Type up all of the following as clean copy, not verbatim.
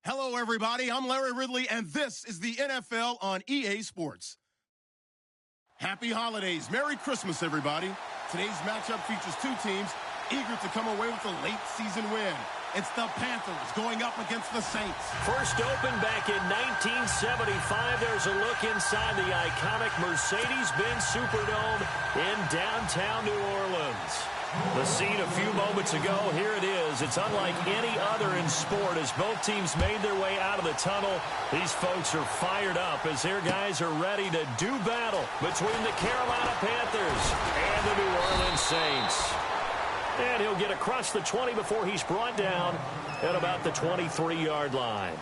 Hello, everybody. I'm Larry Ridley, and this is the NFL on EA Sports. Happy holidays. Merry Christmas, everybody. Today's matchup features two teams eager to come away with a late season win. It's the Panthers going up against the Saints. First opened back in 1975. There's a look inside the iconic Mercedes-Benz Superdome in downtown New Orleans. The scene a few moments ago, here it is. It's unlike any other in sport as both teams made their way out of the tunnel. These folks are fired up as their guys are ready to do battle between the Carolina Panthers and the New Orleans Saints. And he'll get across the 20 before he's brought down at about the 23-yard line.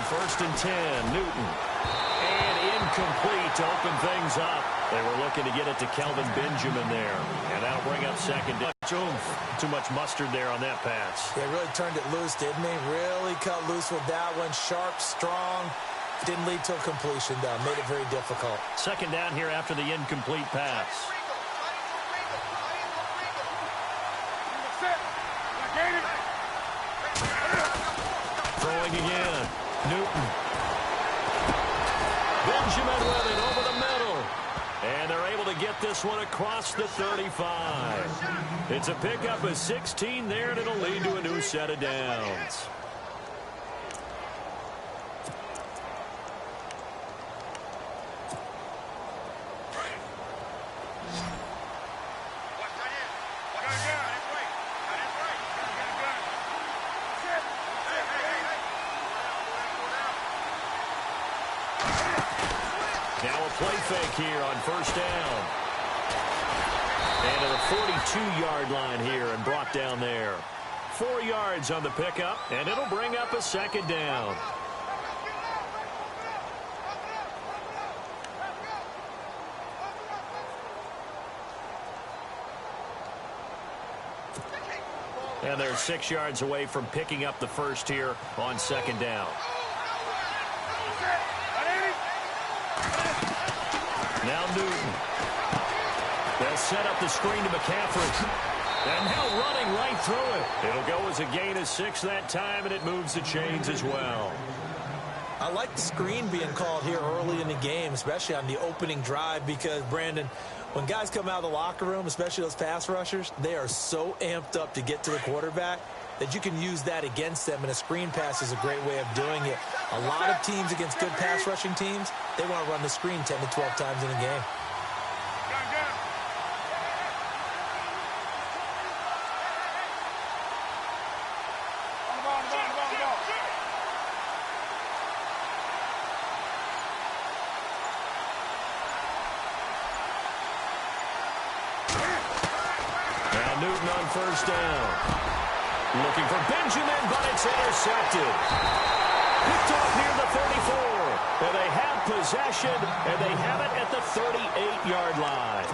First and 10, Newton. And incomplete to open things up. They were looking to get it to Kelvin Benjamin there. And that'll bring up second down. Too much mustard there on that pass. They really turned it loose, didn't he? Really cut loose with that one. Sharp, strong. Didn't lead to a completion, though. Made it very difficult. Second down here after the incomplete pass. Throwing again. Newton. Benjamin with it over the middle. And they're able to get this one across the 35. It's a pickup of 16 there, and it'll lead to a new set of downs. Now a play fake here on first down. And to the 42-yard line here and brought down there. 4 yards on the pickup, and it'll bring up a second down. And they're 6 yards away from picking up the first here on second down. Now Newton. They'll set up the screen to McCaffrey. And now running right through it. It'll go as a gain of 6 that time, and it moves the chains as well. I like the screen being called here early in the game, especially on the opening drive, because, Brandon, when guys come out of the locker room, especially those pass rushers, they are so amped up to get to the quarterback that you can use that against them, and a screen pass is a great way of doing it. A lot of teams against good pass rushing teams, they want to run the screen 10 to 12 times in a game. Now Newton on first down. Looking for Benjamin, but it's intercepted. Picked off near the 34. And they have possession, and they have it at the 38-yard line.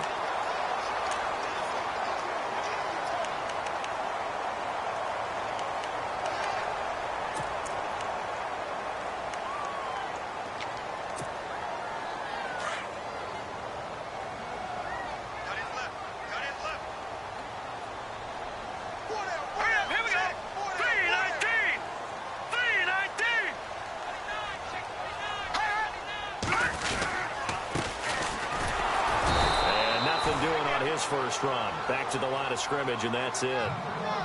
First run. Back to the line of scrimmage, and that's it.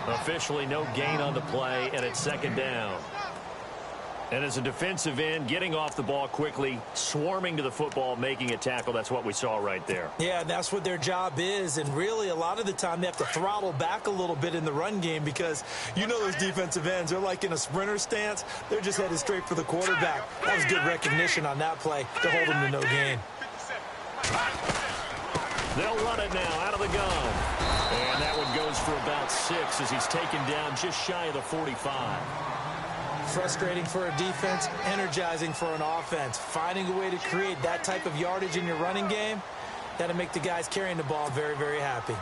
Officially no gain on the play, and it's second down. And as a defensive end, getting off the ball quickly, swarming to the football, making a tackle, that's what we saw right there. Yeah, that's what their job is, and really a lot of the time they have to throttle back a little bit in the run game because you know those defensive ends, they're like in a sprinter stance. They're just headed straight for the quarterback. That was good recognition on that play to hold them to no gain. They'll run it now out of the gun. And that one goes for about 6 as he's taken down just shy of the 45. Frustrating for a defense, energizing for an offense. Finding a way to create that type of yardage in your running game, that'll make the guys carrying the ball very, very happy.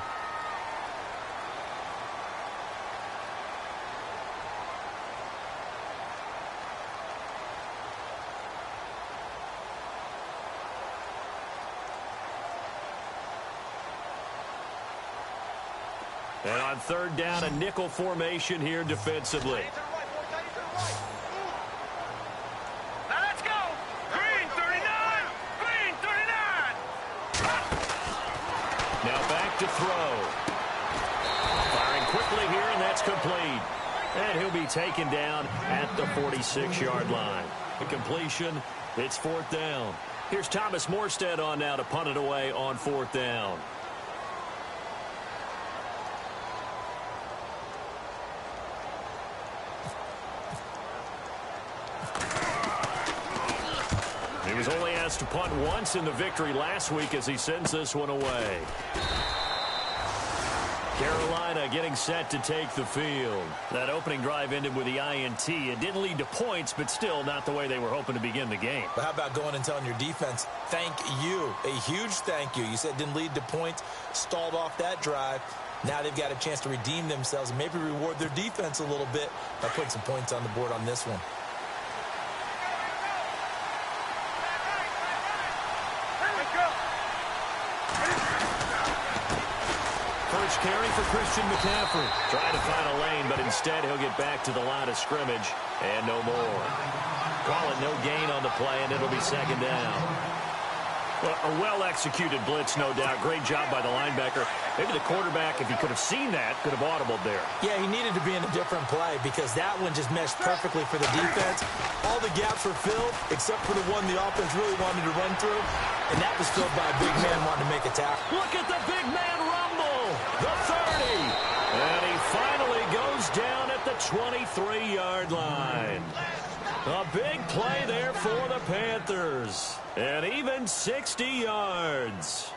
And on third down, a nickel formation here defensively. Now let's go. Green 39. Green 39. Now back to throw. Firing quickly here, and that's complete. And he'll be taken down at the 46-yard line. The completion, it's fourth down. Here's Thomas Morstead on now to punt it away on fourth down. He was only asked to punt once in the victory last week as he sends this one away. Carolina getting set to take the field. That opening drive ended with the INT. It didn't lead to points, but still not the way they were hoping to begin the game. But how about going and telling your defense, thank you, a huge thank you. You said it didn't lead to points, stalled off that drive. Now they've got a chance to redeem themselves and maybe reward their defense a little bit by putting some points on the board on this one. First carry for Christian McCaffrey. Trying to find a lane, but instead he'll get back to the line of scrimmage and no more. Call it no gain on the play, and it'll be second down. Well, a well-executed blitz, no doubt. Great job by the linebacker. Maybe the quarterback, if he could have seen that, could have audibled there. Yeah, he needed to be in a different play because that one just meshed perfectly for the defense. All the gaps were filled except for the one the offense really wanted to run through, and that was filled by a big man wanting to make a tackle. Look at the big man rumble. The 30. And he finally goes down at the 23-yard line. A big play there for the Panthers. And even 60 yards.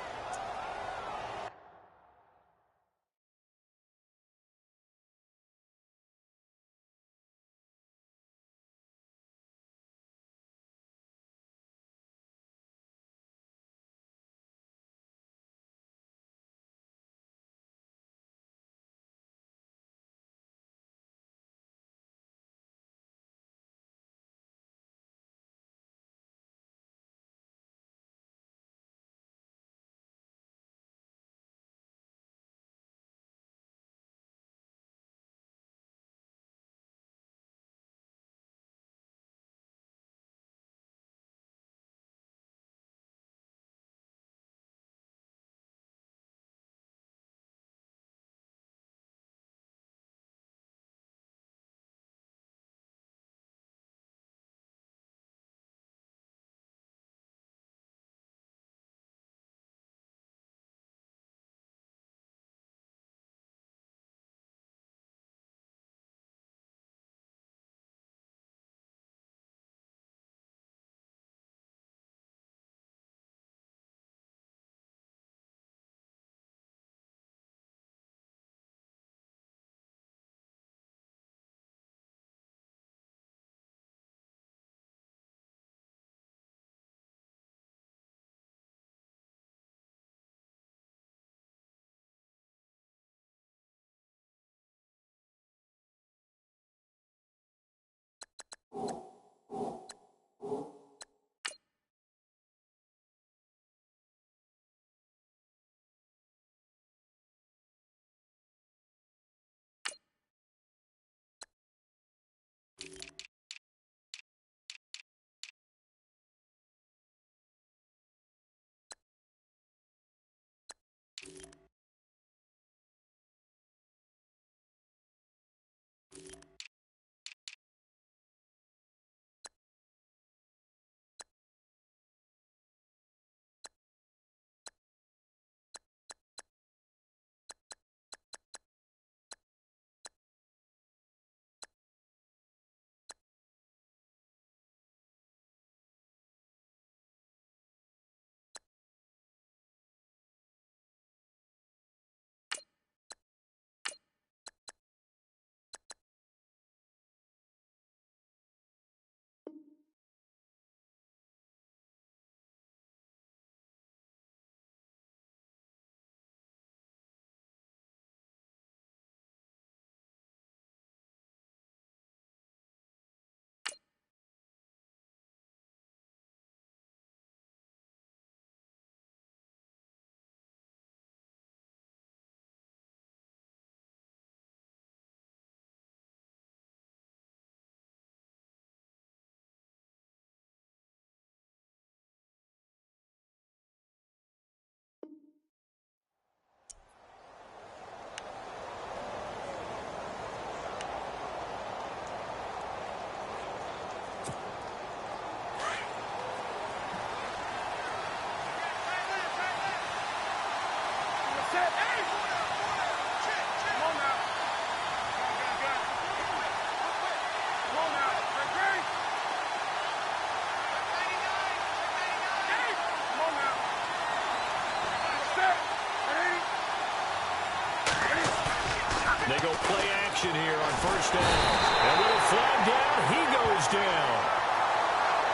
They go play action here on first down. A little flag down. He goes down.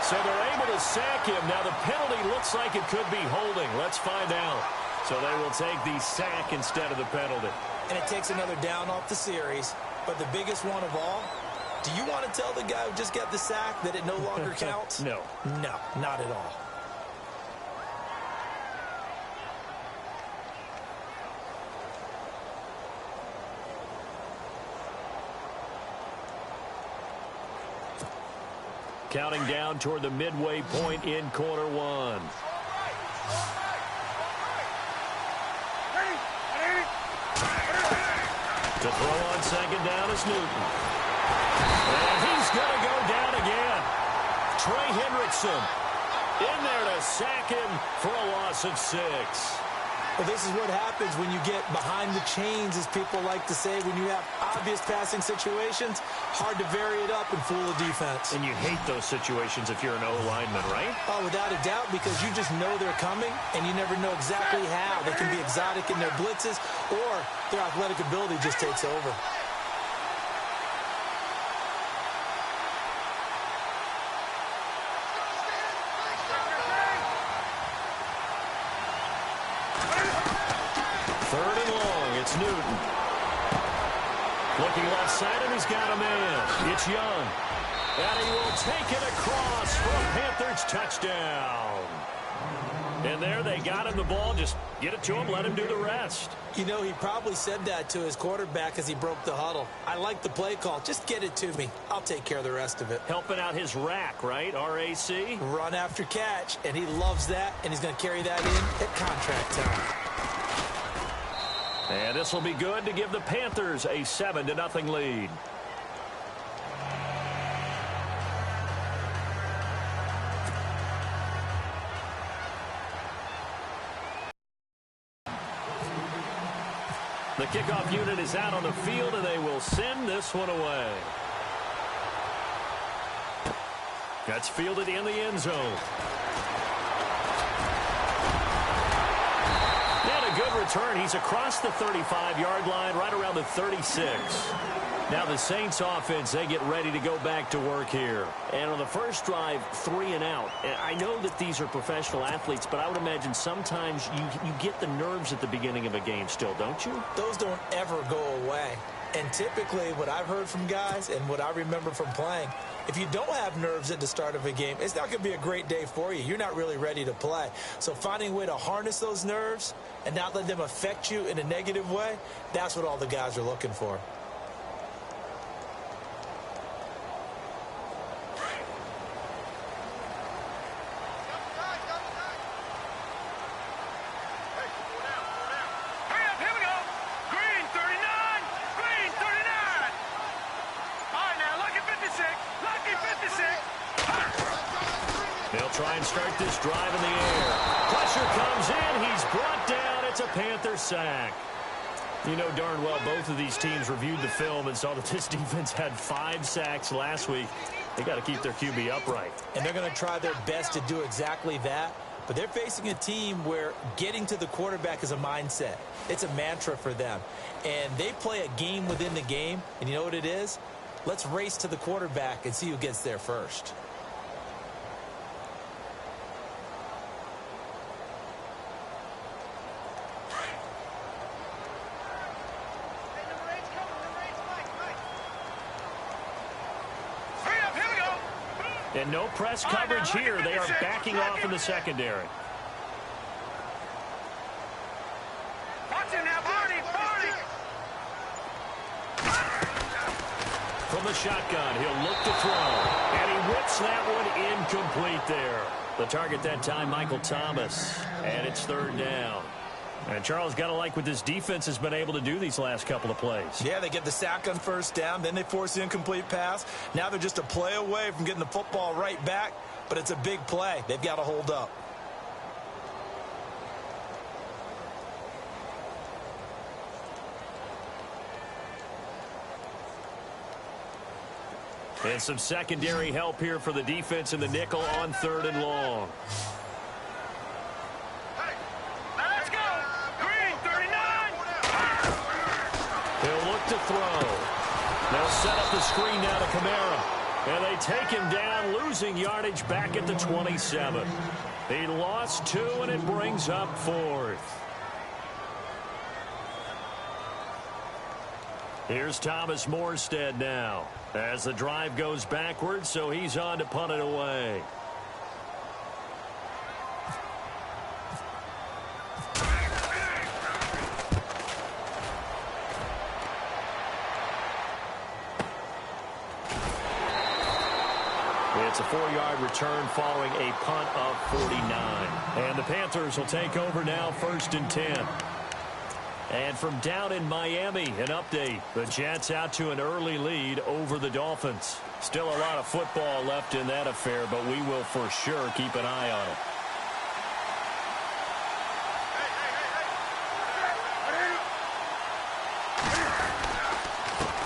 So they're able to sack him. Now the penalty looks like it could be holding. Let's find out. So they will take the sack instead of the penalty. And it takes another down off the series. But the biggest one of all, do you want to tell the guy who just got the sack that it no longer counts? No. No, not at all. Counting down toward the midway point in quarter one. To throw on second down is Newton. And he's going to go down again. Trey Hendrickson in there to sack him for a loss of 6. Well, this is what happens when you get behind the chains, as people like to say. When you have obvious passing situations, hard to vary it up and fool the defense. And you hate those situations if you're an O-lineman, right? Oh, without a doubt, because you just know they're coming, and you never know exactly how. They can be exotic in their blitzes, or their athletic ability just takes over. Third and long, it's Newton. Looking left side, and he's got a man. It's Young. And he will take it across for a Panthers touchdown. And there they got him the ball. Just get it to him, let him do the rest. You know, he probably said that to his quarterback as he broke the huddle. I like the play call. Just get it to me. I'll take care of the rest of it. Helping out his rack, right? RAC? Run after catch, and he loves that, and he's going to carry that in at contract time. And this will be good to give the Panthers a 7-0 lead. The kickoff unit is out on the field, and they will send this one away. That's fielded in the end zone. Good return. He's across the 35-yard line, right around the 36. Now the Saints offense, they get ready to go back to work here. And on the first drive, 3 and out. And I know that these are professional athletes, but I would imagine sometimes you get the nerves at the beginning of a game still, don't you? Those don't ever go away. And typically what I've heard from guys and what I remember from playing, if you don't have nerves at the start of a game, it's not going to be a great day for you. You're not really ready to play. So finding a way to harness those nerves and not let them affect you in a negative way, that's what all the guys are looking for. Try and start this drive in the air. Pressure comes in. He's brought down. It's a Panther sack. You know darn well both of these teams reviewed the film and saw that this defense had 5 sacks last week. They got to keep their QB upright. And they're going to try their best to do exactly that. But they're facing a team where getting to the quarterback is a mindset. It's a mantra for them. And they play a game within the game. And you know what it is? Let's race to the quarterback and see who gets there first. And no press coverage here. They are backing off in the secondary. Watch him now, Barney! From the shotgun, he'll look to throw. And he whips that one incomplete there. The target that time, Michael Thomas. And it's 3rd down. And Charles, got to like what this defense has been able to do these last couple of plays. Yeah, they get the sack on first down, then they force the incomplete pass. Now they're just a play away from getting the football right back, but it's a big play. They've got to hold up. And some secondary help here for the defense in the nickel on 3rd and long. look to throw. They'll set up the screen now to Kamara. And they take him down, losing yardage back at the 27. He lost 2, and it brings up 4th. Here's Thomas Morstead now as the drive goes backwards, so he's on to punt it away. It's a 4-yard return following a punt of 49. And the Panthers will take over now, 1st and 10. And from down in Miami, an update. The Jets out to an early lead over the Dolphins. Still a lot of football left in that affair, but we will for sure keep an eye on it.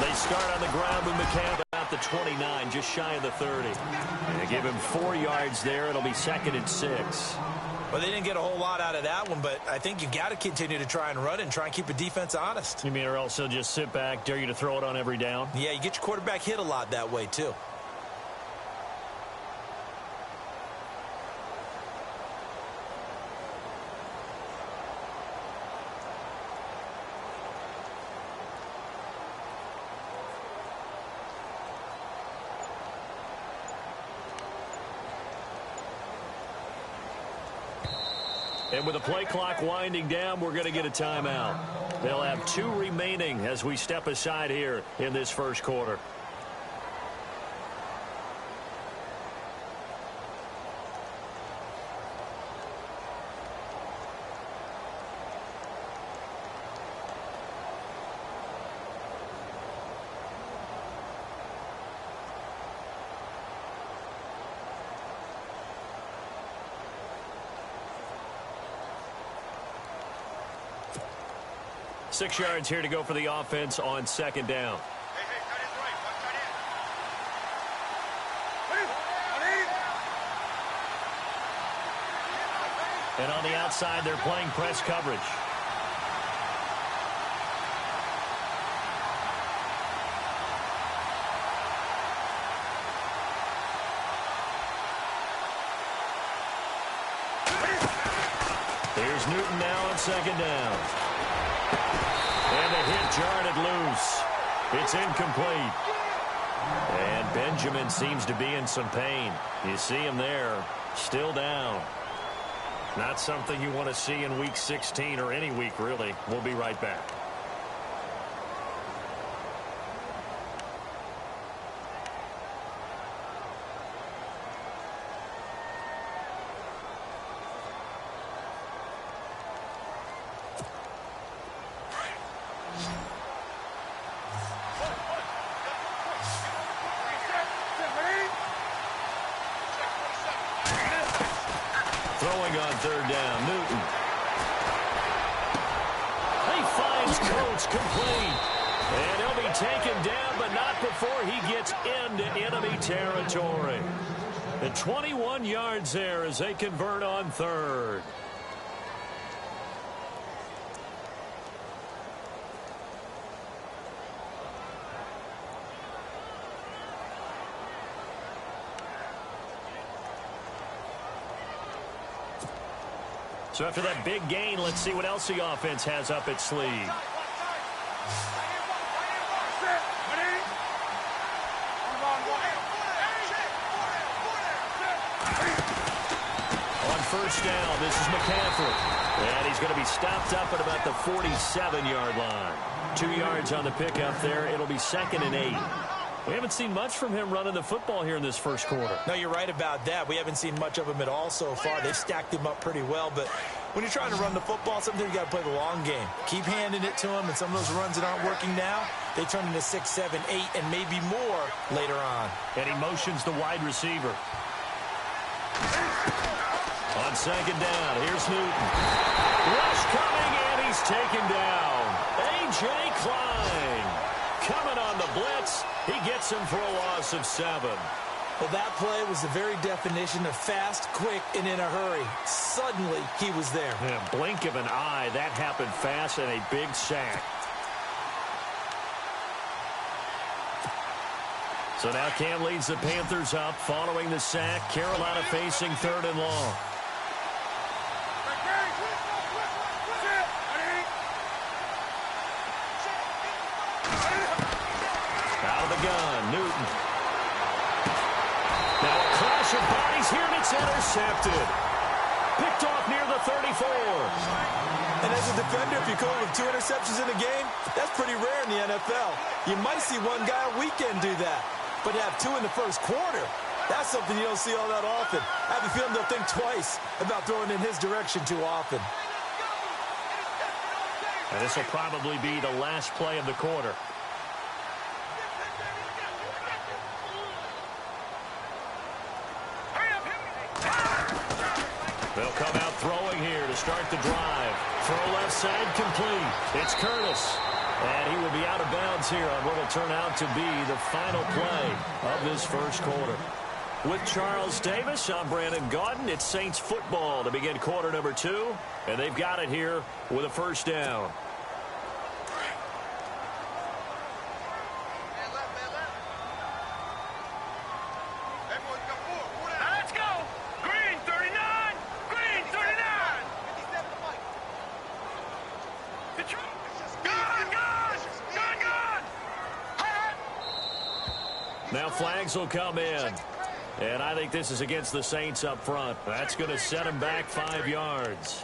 They start on the ground with McCann about the 29, just shy of the 30. And they give him 4 yards there. It'll be 2nd and 6. Well, they didn't get a whole lot out of that one, but I think you got to continue to try and run and try and keep the defense honest. You mean or else he'll just sit back, dare you to throw it on every down? Yeah, you get your quarterback hit a lot that way, too. And with the play clock winding down, we're going to get a timeout. They'll have 2 remaining as we step aside here in this first quarter. Six yards here to go for the offense on 2nd down. And on the outside, they're playing press coverage. Here's Newton now on 2nd down. And the hit jarred it loose. It's incomplete. And Benjamin seems to be in some pain. You see him there, still down. Not something you want to see in Week 16 or any week, really. We'll be right back. Throwing on 3rd down, Newton. He finds Coates complete. And he'll be taken down, but not before he gets into enemy territory. And 21 yards there as they convert on 3rd. So after that big gain, let's see what else the offense has up its sleeve. On 1st down, this is McCaffrey. And he's going to be stopped up at about the 47-yard line. 2 yards on the pickup there. It'll be 2nd and 8. We haven't seen much from him running the football here in this first quarter. No, you're right about that. We haven't seen much of him at all so far. They've stacked him up pretty well, but when you're trying to run the football, sometimes you got to play the long game. Keep handing it to him, and some of those runs that aren't working now, they turn into 6, 7, 8, and maybe more later on. And he motions the wide receiver. On 2nd down, here's Newton. Rush coming, and he's taken down. A.J. Klein coming on the blitz. He gets him for a loss of 7. Well, that play was the very definition of fast, quick, and in a hurry. Suddenly, he was there. Yeah, blink of an eye. That happened fast and a big sack. So now Cam leads the Panthers up following the sack. Carolina facing 3rd and long. Out of the gun, Newton. Now a crash of bodies here, and it's intercepted. Picked off near the 34. And as a defender, if you go with 2 interceptions in a game, that's pretty rare in the NFL. You might see one guy a weekend do that. But to have 2 in the first quarter, that's something you don't see all that often. I have a feeling they'll think twice about throwing in his direction too often. And this will probably be the last play of the quarter. They'll come out throwing here to start the drive. Throw left side complete. It's Curtis. And he will be out of bounds here on what will turn out to be the final play of this first quarter. With Charles Davis, I'm Brandon Gaudin. It's Saints football to begin quarter number 2. And they've got it here with a first down. Let's go! Green 39! Green 39! Now flags will come in. And I think this is against the Saints up front. That's going to set them back 5 yards.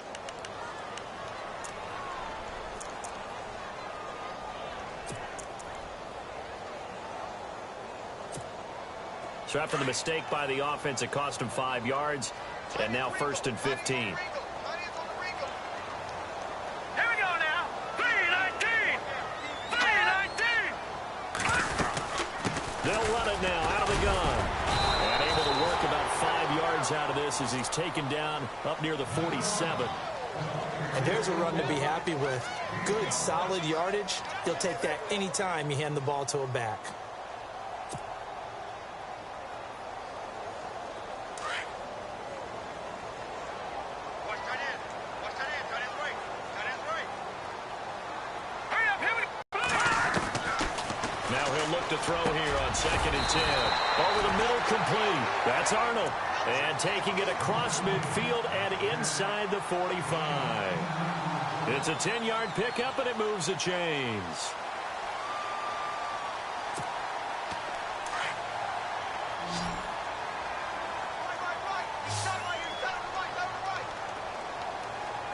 So after the mistake by the offense, it cost them 5 yards. And now 1st and 15. Here we go now. 3-19! 3-19! They'll run it now out of the gun. And able to work about 5 yards out of this as he's taken down up near the 47. And there's a run to be happy with. Good, solid yardage. He'll take that anytime you hand the ball to a back. To throw here on 2nd and 10. Over the middle, complete. That's Arnold. And taking it across midfield and inside the 45. It's a 10-yard pickup, and it moves the chains.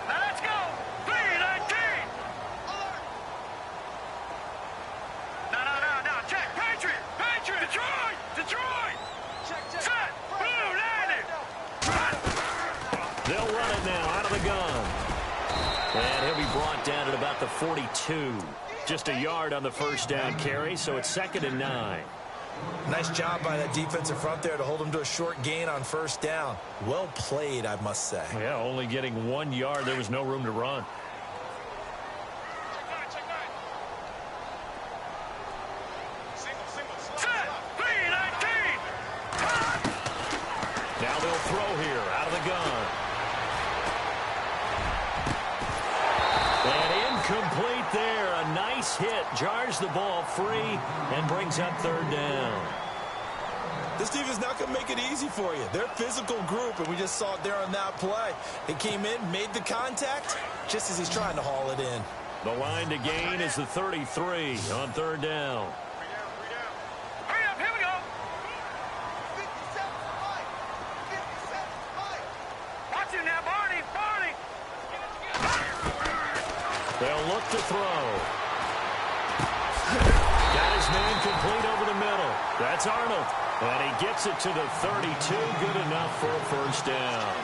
Let's go! 3-19! No. Check. Patriot! Detroit! Check. Set! Blue, landed! They'll run it now out of the gun. And he'll be brought down at about the 42. Just a yard on the first down carry, so it's 2nd and 9. Nice job by that defensive front there to hold him to a short gain on first down. Well played, I must say. Yeah, only getting 1 yard. There was no room to run. Now they'll throw here out of the gun. And incomplete there. A nice hit. Jars the ball free and brings up 3rd down. This team is not going to make it easy for you. They're a physical group, and we just saw it there on that play. They came in, made the contact, just as he's trying to haul it in. The line to gain is the 33 on 3rd down. Hurry up, here we go! Watch him now, Barney! They'll look to throw. Got his man complete over the middle. That's Arnold. And he gets it to the 32. Good enough for a first down.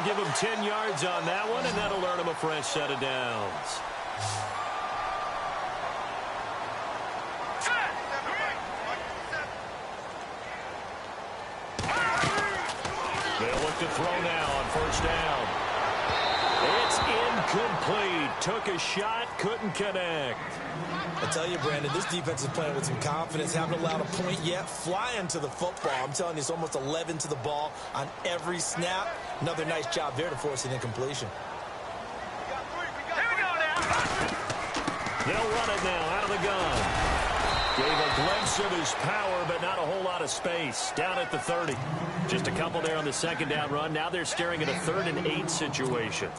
Give him 10 yards on that one, and that'll earn him a fresh set of downs. They'll look to throw now on first down. It's incomplete. Took a shot, couldn't connect. I tell you, Brandon, this defense is playing with some confidence. Haven't allowed a point yet. Flying to the football. I'm telling you, it's almost 11 to the ball on every snap. Another nice job there to force an incompletion. Here we go now! They'll run it now out of the gun. Gave a glimpse of his power, but not a whole lot of space. Down at the 30. Just a couple there on the second down run. Now they're staring at a 3rd and 8 situation.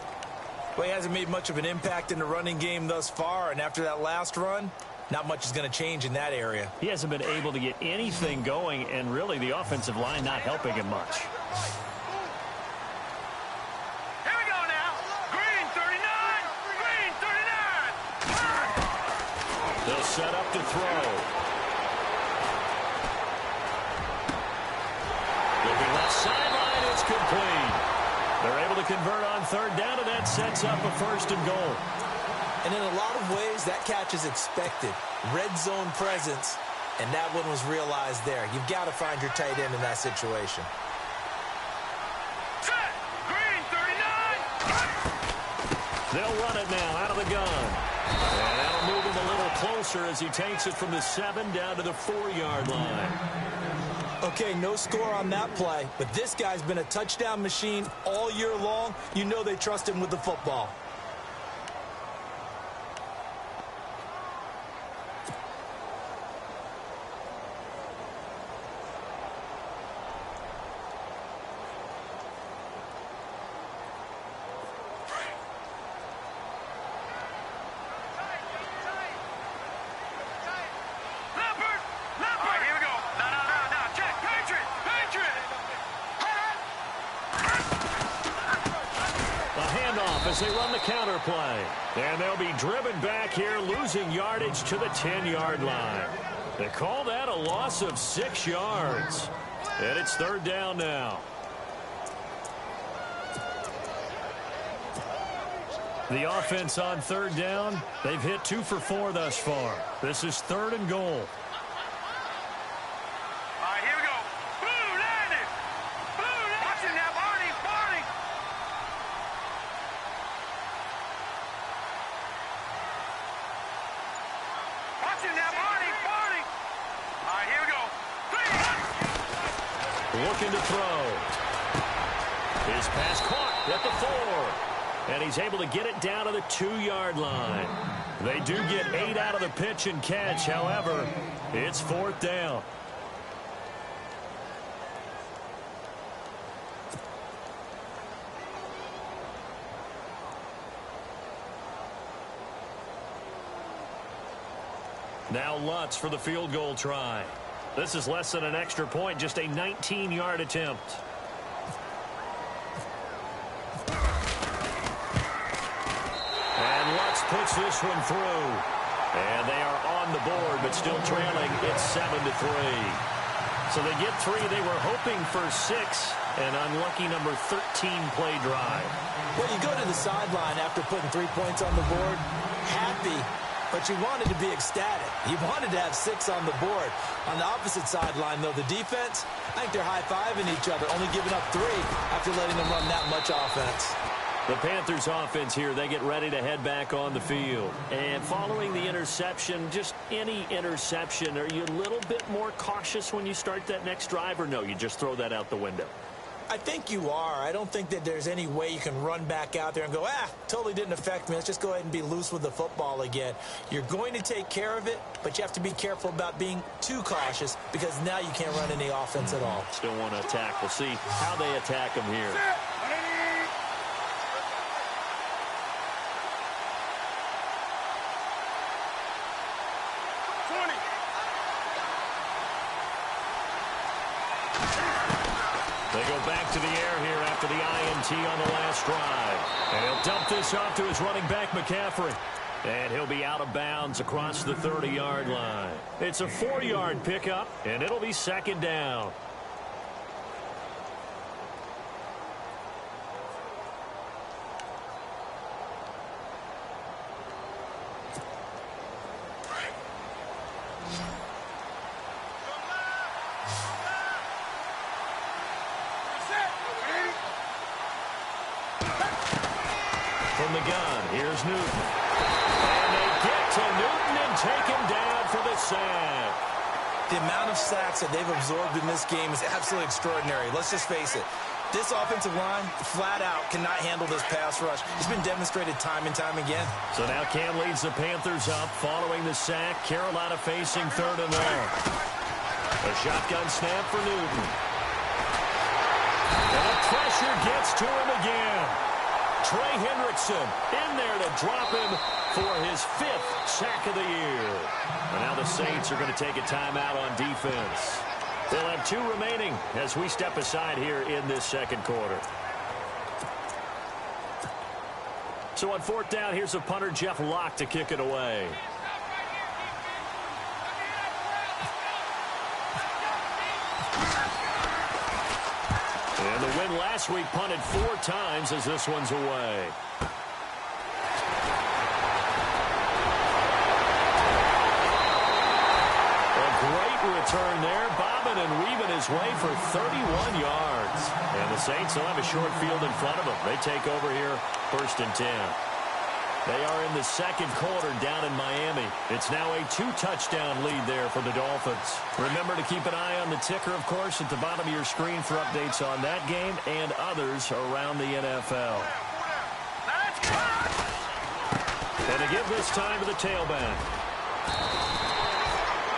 Well, he hasn't made much of an impact in the running game thus far, and after that last run, not much is going to change in that area. He hasn't been able to get anything going, and really the offensive line not helping him much. Here we go now. Green 39. Green 39. They'll set up to throw. Looking left sideline, it's complete. They're able to convert on 3rd down, and that sets up a 1st and goal. And in a lot of ways, that catch is expected. Red zone presence, and that one was realized there. You've got to find your tight end in that situation. Set. Green 39. They'll run it now out of the gun. And that'll move him a little closer as he takes it from the 7 down to the 4-yard line. Okay, no score on that play, but this guy's been a touchdown machine all year long. You know they trust him with the football. As they run the counter play. And they'll be driven back here, losing yardage to the 10-yard line. They call that a loss of 6 yards. And it's 3rd down now. The offense on 3rd down, they've hit 2 for 4 thus far. This is 3rd and goal. Looking to throw. His pass caught at the 4. And he's able to get it down to the 2-yard line. They do get 8 out of the pitch and catch. However, it's 4th down. Now Lutz for the field goal try. This is less than an extra point, just a 19-yard attempt. And Lutz puts this one through. And they are on the board, but still trailing. It's 7-3. So they get 3. They were hoping for 6. An unlucky number 13 play drive. Well, you go to the sideline after putting 3 points on the board, happy, but you wanted to be ecstatic. You wanted to have 6 on the board. On the opposite sideline, though, the defense, I think they're high-fiving each other, only giving up 3 after letting them run that much offense. The Panthers offense here, they get ready to head back on the field. And following the interception, just any interception, are you a little bit more cautious when you start that next drive, or no, you just throw that out the window? I think you are. I don't think that there's any way you can run back out there and go, totally didn't affect me. Let's just go ahead and be loose with the football again. You're going to take care of it, but you have to be careful about being too cautious because now you can't run any offense at all. Still want to attack. We'll see how they attack them here. They go back to the air here after the INT on the last drive. And he'll dump this off to his running back, McCaffrey. And he'll be out of bounds across the 30-yard line. It's a 4-yard pickup, and it'll be 2nd down. From the gun, here's Newton. And they get to Newton and take him down for the sack. The amount of sacks that they've absorbed in this game is absolutely extraordinary. Let's just face it. This offensive line, flat out, cannot handle this pass rush. It's been demonstrated time and time again. So now Cam leads the Panthers up following the sack. Carolina facing 3rd and long. A shotgun snap for Newton. And the pressure gets to him again. Trey Hendrickson in there to drop him for his 5th sack of the year. And now the Saints are going to take a timeout on defense. They'll have 2 remaining as we step aside here in this second quarter. So on 4th down, here's the punter, Jeff Locke, to kick it away. And the win last week punted 4 times as this one's away. Return there, bobbing and weaving his way for 31 yards. And the Saints will have a short field in front of them. They take over here, 1st and 10. They are in the second quarter down in Miami. It's now a 2-touchdown lead there for the Dolphins. Remember to keep an eye on the ticker, of course, at the bottom of your screen for updates on that game and others around the NFL. And to give this time to the tailback.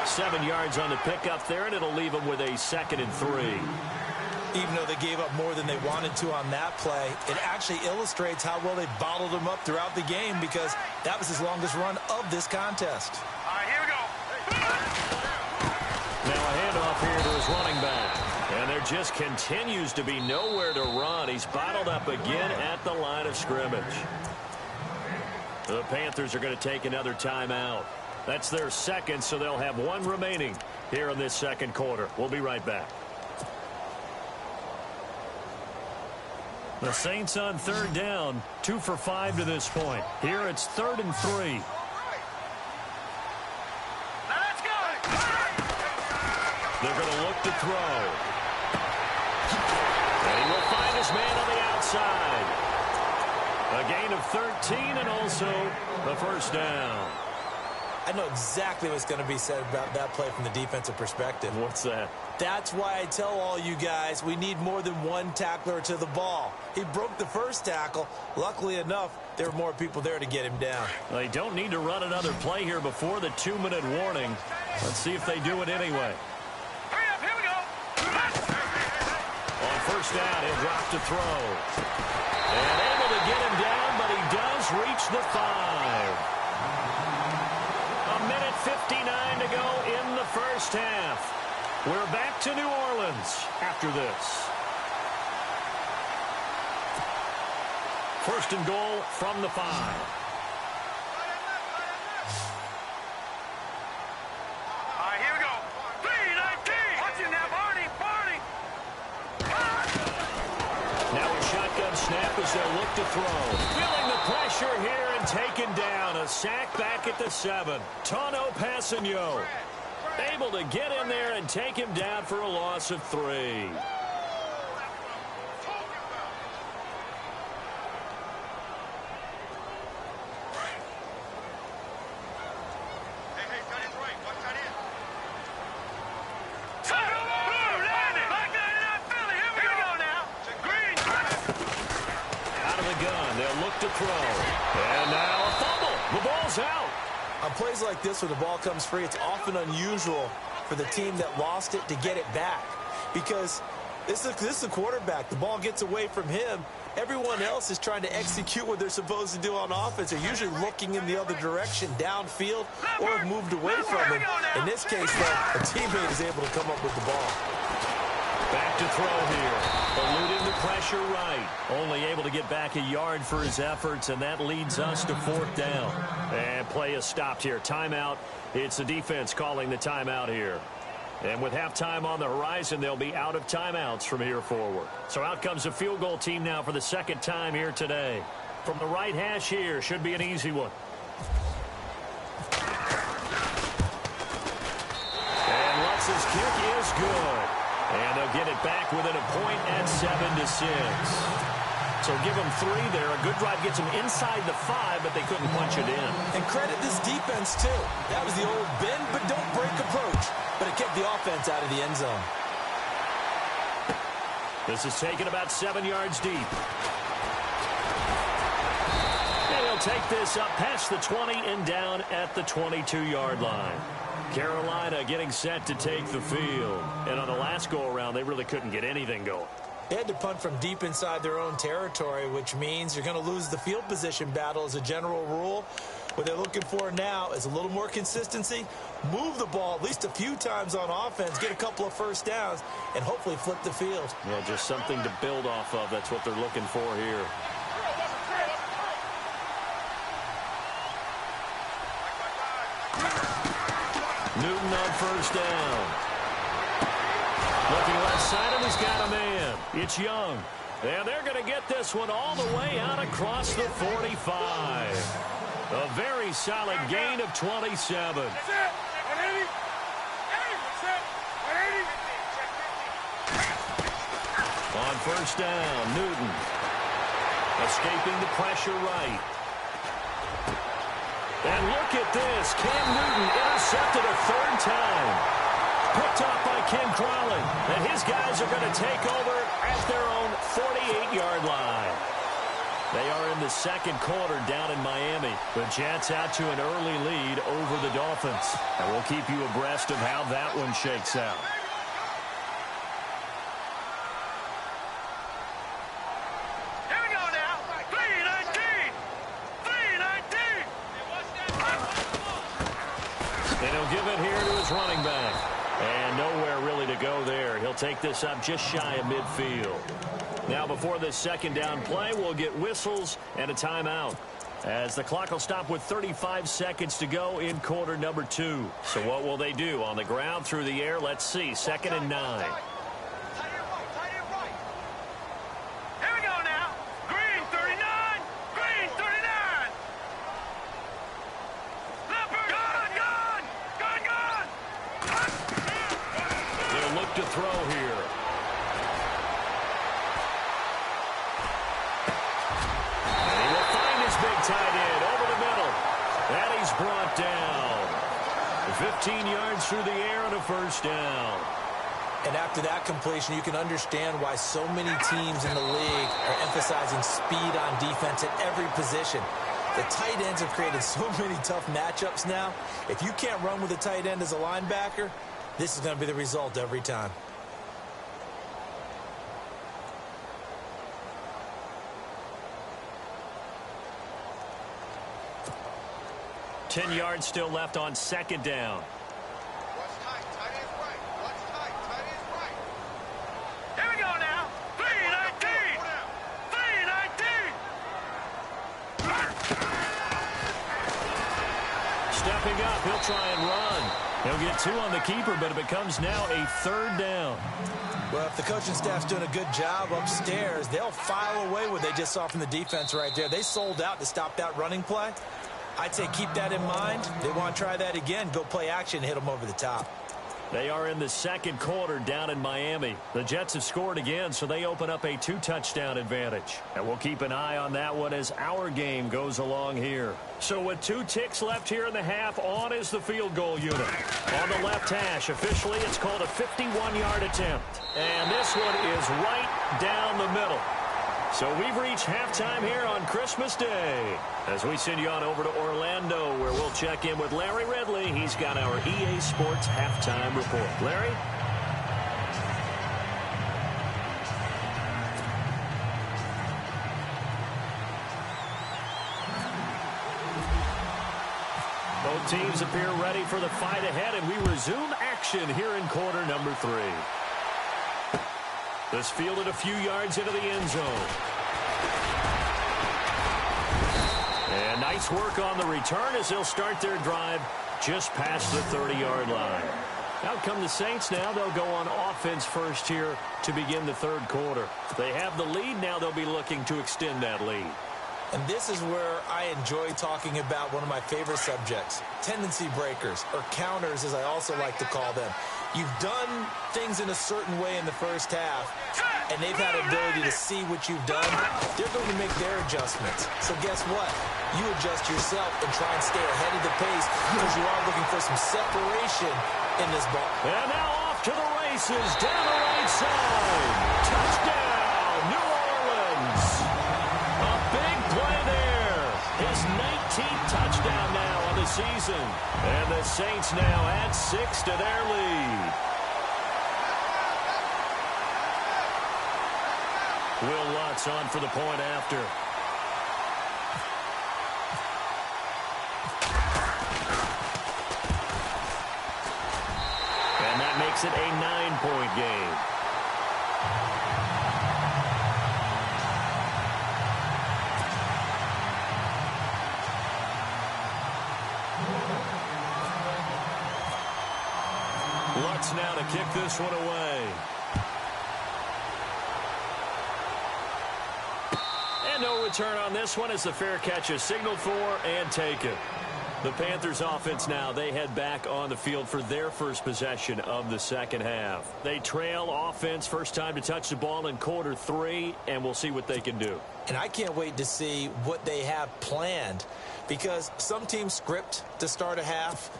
7 yards on the pickup there, and it'll leave them with a 2nd and 3. Even though they gave up more than they wanted to on that play, it actually illustrates how well they bottled them up throughout the game because that was his longest run of this contest. All right, here we go. Now a handoff here to his running back. And there just continues to be nowhere to run. He's bottled up again at the line of scrimmage. The Panthers are going to take another timeout. That's their 2nd, so they'll have 1 remaining here in this second quarter. We'll be right back. The Saints on 3rd down, 2 for 5 to this point. Here it's 3rd and 3. Let's go. They're going to look to throw. And he will find his man on the outside. A gain of 13 and also the 1st down. I know exactly what's going to be said about that play from the defensive perspective. What's that? That's why I tell all you guys we need more than 1 tackler to the ball. He broke the 1st tackle. Luckily enough, there were more people there to get him down. They don't need to run another play here before the 2-minute warning. Let's see if they do it anyway. Hurry up, here we go. On 1st down, he'll drop to throw. And able to get him down, but he does reach the 5. 1:59 to go in the 1st half. We're back to New Orleans after this. 1st and goal from the 5. All right, here we go. 3-19. Watch him now, Barney. Now a shotgun snap as they'll look to throw. Feeling the pressure here and taken down. A sack back at the 7. Tano Passanio able to get in there and take him down for a loss of 3. To throw. And now a fumble. The ball's out. On plays like this where the ball comes free, it's often unusual for the team that lost it to get it back. Because this is the quarterback. The ball gets away from him. Everyone else is trying to execute what they're supposed to do on offense. They're usually looking in the other direction, downfield, or have moved away from him. In this case, though, a teammate is able to come up with the ball. Back to throw here. Eluding the pressure right. Only able to get back a yard for his efforts, and that leads us to 4th down. And play is stopped here. Timeout. It's the defense calling the timeout here. And with halftime on the horizon, they'll be out of timeouts from here forward. So out comes the field goal team now for the 2nd time here today. From the right hash here, should be an easy one. And Lutz's kick is good. And they'll get it back within a point at 7-6. So give them 3 there. A good drive gets them inside the 5, but they couldn't punch it in. And credit this defense, too. That was the old bend but don't break approach. But it kept the offense out of the end zone. This is taken about 7 yards deep. And he'll take this up past the 20 and down at the 22-yard line. Carolina getting set to take the field. And on the last go-around, they really couldn't get anything going. They had to punt from deep inside their own territory, which means you're going to lose the field position battle as a general rule. What they're looking for now is a little more consistency, move the ball at least a few times on offense, get a couple of first downs, and hopefully flip the field. Well, just something to build off of. That's what they're looking for here. Newton on first down. Looking left side, and he's got a man. It's Young. And they're going to get this one all the way out across the 45. A very solid gain of 27. That's it. 180. That's it. 180. On first down, Newton. Escaping the pressure right. And look at this. Cam Newton intercepted a third time. Picked off by Ken Crowley. And his guys are going to take over at their own 48-yard line. They are in the second quarter down in Miami. The Jets out to an early lead over the Dolphins. And we'll keep you abreast of how that one shakes out. Here we go now. 319. 319. And he'll give it here to his running back. And nowhere really to go there. He'll take this up just shy of midfield. Now, before this second down play, we'll get whistles and a timeout, as the clock will stop with 35 seconds to go in quarter number 2. So what will they do? On the ground, through the air? Let's see. 2nd and 9. Here we go now. Green 39. Green 39. Leopard. Gun. They'll look to throw here. Tight end over the middle. And he's brought down. 15 yards through the air and a first down. And after that completion, you can understand why so many teams in the league are emphasizing speed on defense at every position. The tight ends have created so many tough matchups now. If you can't run with a tight end as a linebacker, this is going to be the result every time. 10 yards still left on second down. What's tight? Tight end's right. What's tight? Tight end's right. Here we go now. 319. 319. Stepping up, he'll try and run. He'll get 2 on the keeper, but it becomes now a third down. Well, if the coaching staff's doing a good job upstairs, they'll file away what they just saw from the defense right there. They sold out to stop that running play. I'd say keep that in mind. They want to try that again. Go play action, hit them over the top. They are in the second quarter down in Miami. The Jets have scored again, so they open up a 2-touchdown advantage. And we'll keep an eye on that one as our game goes along here. So with 2 ticks left here in the half, on is the field goal unit. On the left hash, officially it's called a 51-yard attempt. And this one is right down the middle. So we've reached halftime here on Christmas Day, as we send you on over to Orlando, where we'll check in with Larry Ridley. He's got our EA Sports halftime report. Larry? Both teams appear ready for the fight ahead, and we resume action here in quarter number 3. This fielded a few yards into the end zone. And nice work on the return as they'll start their drive just past the 30-yard line. Out come the Saints now. They'll go on offense first here to begin the third quarter. They have the lead. Now they'll be looking to extend that lead. And this is where I enjoy talking about one of my favorite subjects, tendency breakers, or counters as I also like to call them. You've done things in a certain way in the first half, and they've had the ability to see what you've done. They're going to make their adjustments. So guess what? You adjust yourself and try and stay ahead of the pace because you are looking for some separation in this ball. And now off to the races, down the right side. Touchdown, New Orleans. A big play there. His 19th touchdown now on the season. And the Saints now add 6 to their lead. Will Lutz on for the point after. And that makes it a 9-point game. Lutz now to kick this one away. And no return on this one as the fair catch is signaled for and taken. The Panthers offense now, they head back on the field for their first possession of the second half. They trail offense, first time to touch the ball in quarter 3, and we'll see what they can do. And I can't wait to see what they have planned, because some teams script to start a half.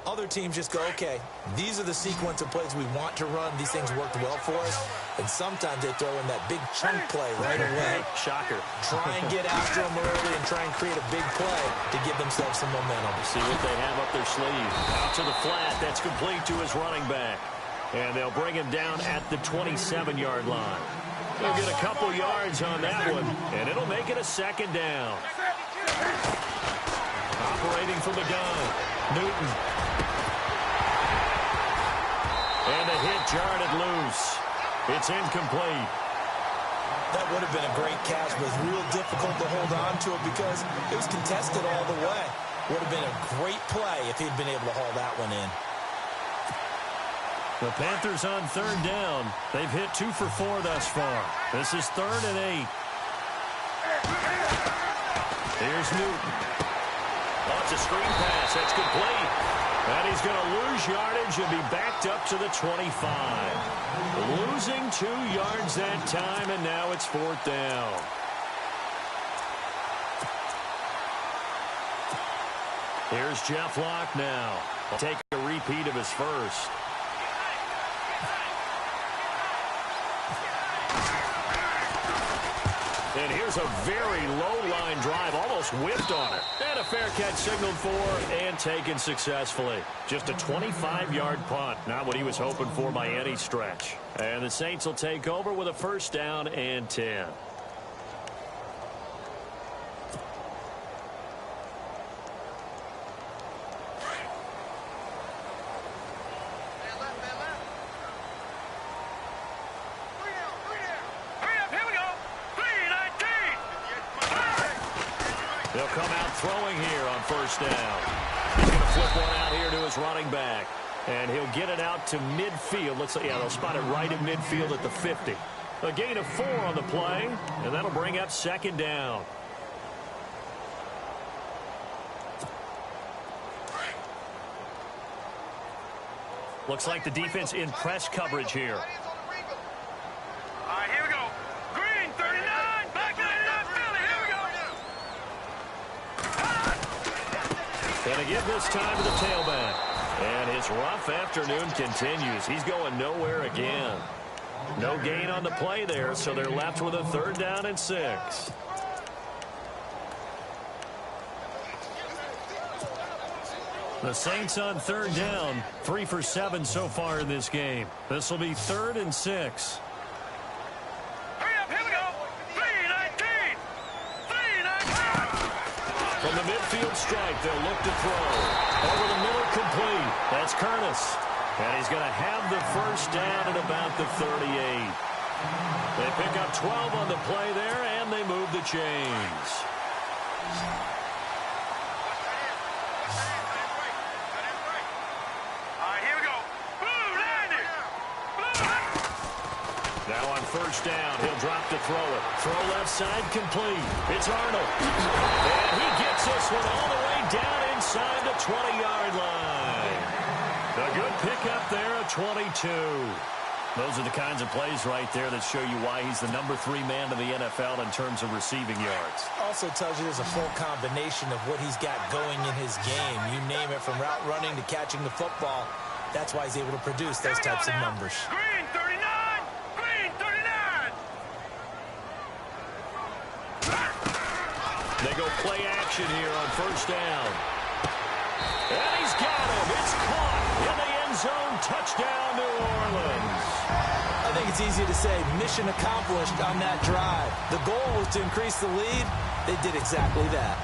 Other teams just go, okay, these are the sequence of plays we want to run. These things worked well for us. And sometimes they throw in that big chunk play right away. Shocker. Try and get after them early and try and create a big play to give themselves some momentum. See what they have up their sleeve. Out to the flat. That's complete to his running back. And they'll bring him down at the 27-yard line. They'll get a couple yards on that one, and it'll make it a second down. Operating from the gun, Newton. And a hit jarred it loose. It's incomplete. That would have been a great catch, but it was real difficult to hold on to it because it was contested all the way. Would have been a great play if he'd been able to haul that one in. The Panthers on third down. They've hit 2 for 4 thus far. This is 3rd and 8. Here's Newton. Oh, it's a screen pass. That's complete. And he's going to lose yardage and be backed up to the 25. Losing 2 yards that time, and now it's 4th down. Here's Jeff Locke now. He'll take a repeat of his first. And here's a very low-line drive, almost whipped on it. And a fair catch signaled for and taken successfully. Just a 25-yard punt, not what he was hoping for by any stretch. And the Saints will take over with a first down and 10. They'll come out throwing here on first down. He's going to flip one out here to his running back. And he'll get it out to midfield. Looks like, yeah, they'll spot it right in midfield at the 50. A gain of 4 on the play, and that'll bring up second down. Looks like the defense in press coverage here. All right, here we go. Green, 39, back 99, Philly, here we go. And to give this time to the tailback. And his rough afternoon continues. He's going nowhere again. No gain on the play there, so they're left with a 3rd down and 6. The Saints on 3rd down, 3 for 7 so far in this game. This will be 3rd and 6. Hurry up, here we go. 3-19. 3-19. From the midfield strike, they'll look to throw. Over the middle, complete. That's Curtis. And he's going to have the first down at about the 38. They pick up 12 on the play there, and they move the chains. All right, here we go. Blue landing. Now on first down, he'll drop to throw it. Throw left side, complete. It's Arnold. And he gets this one all the way down inside the 20-yard line. A good pickup there at 22. Those are the kinds of plays right there that show you why he's the number 3 man in the NFL in terms of receiving yards. Also tells you there's a full combination of what he's got going in his game. You name it, from route running to catching the football. That's why he's able to produce those types of numbers. Green 39! Green 39! They go play action here on first down. And he's got him. It's caught in the end zone. Touchdown, New Orleans. I think it's easy to say mission accomplished on that drive. The goal was to increase the lead. They did exactly that.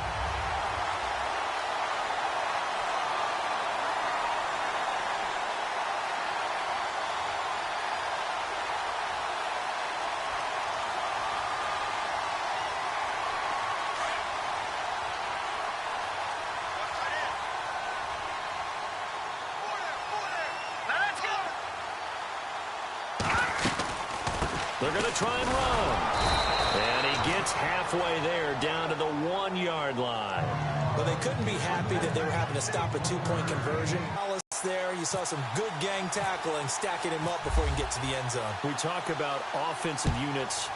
They're going to try and run. And he gets halfway there, down to the 1-yard line. Well, they couldn't be happy that they were having to stop a two-point conversion. There, you saw some good gang tackling, stacking him up before he can get to the end zone. We talk about offensive units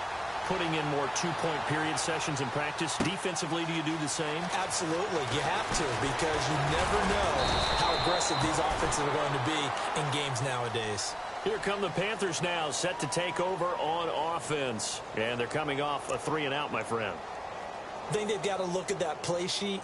putting in more two-point period sessions in practice. Defensively, do you do the same? Absolutely. You have to, because you never know how aggressive these offenses are going to be in games nowadays. Here come the Panthers now, set to take over on offense. And they're coming off a 3-and-out, my friend. I think they've got to look at that play sheet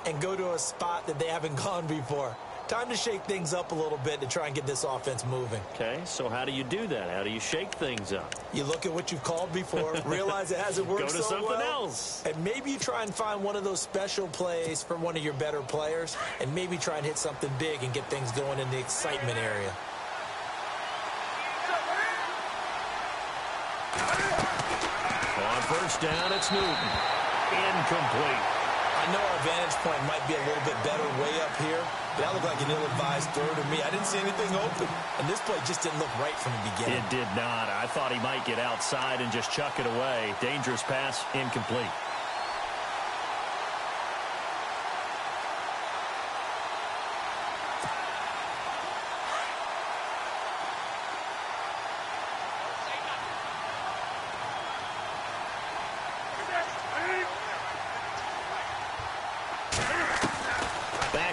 and go to a spot that they haven't gone before. Time to shake things up a little bit to try and get this offense moving. Okay, so how do you do that? How do you shake things up? You look at what you've called before, realize it hasn't worked Go to so something well, else. and maybe you try and find one of those special plays for one of your better players, and maybe try and hit something big and get things going in the excitement area. On first down, it's Newton. Incomplete. I know our vantage point might be a little bit better way up here, but that looked like an ill-advised throw to me. I didn't see anything open, and this play just didn't look right from the beginning. It did not. I thought he might get outside and just chuck it away. Dangerous pass, incomplete.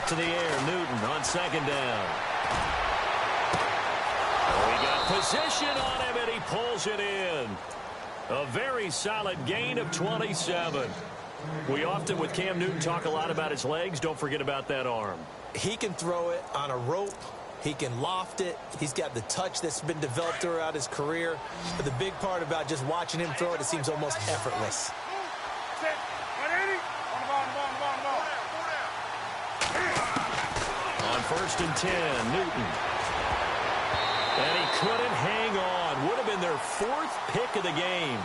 To the air, Newton on second down. Oh, he got position on him, and he pulls it in. A very solid gain of 27. We often, with Cam Newton, talk a lot about his legs. Don't forget about that arm. He can throw it on a rope. He can loft it. He's got the touch that's been developed throughout his career. But the big part about just watching him throw it, it seems almost effortless. First and 10, Newton. And he couldn't hang on. Would have been their 4th pick of the game.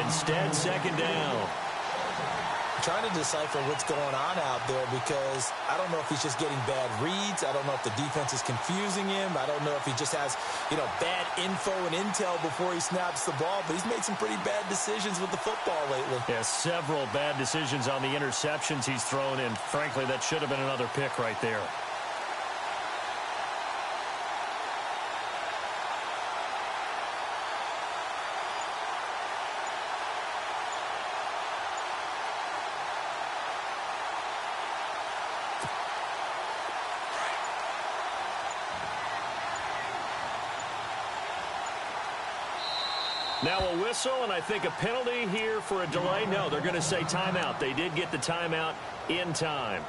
Instead, second down. I'm trying to decipher what's going on out there, because I don't know if he's just getting bad reads. I don't know if the defense is confusing him. I don't know if he just has, bad info and intel before he snaps the ball. But he's made some pretty bad decisions with the football lately. Yeah, several bad decisions on the interceptions he's thrown in. Frankly, that should have been another pick right there. Now a whistle, and I think a penalty here for a delay. No, they're going to say timeout. They did get the timeout in time.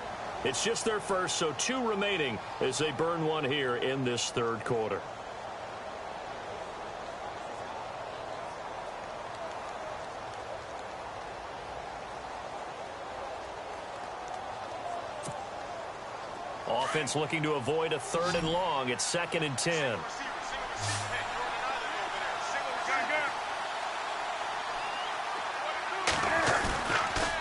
It's just their first, so 2 remaining as they burn one here in this third quarter. Offense looking to avoid a 3rd and long. It's 2nd and 10.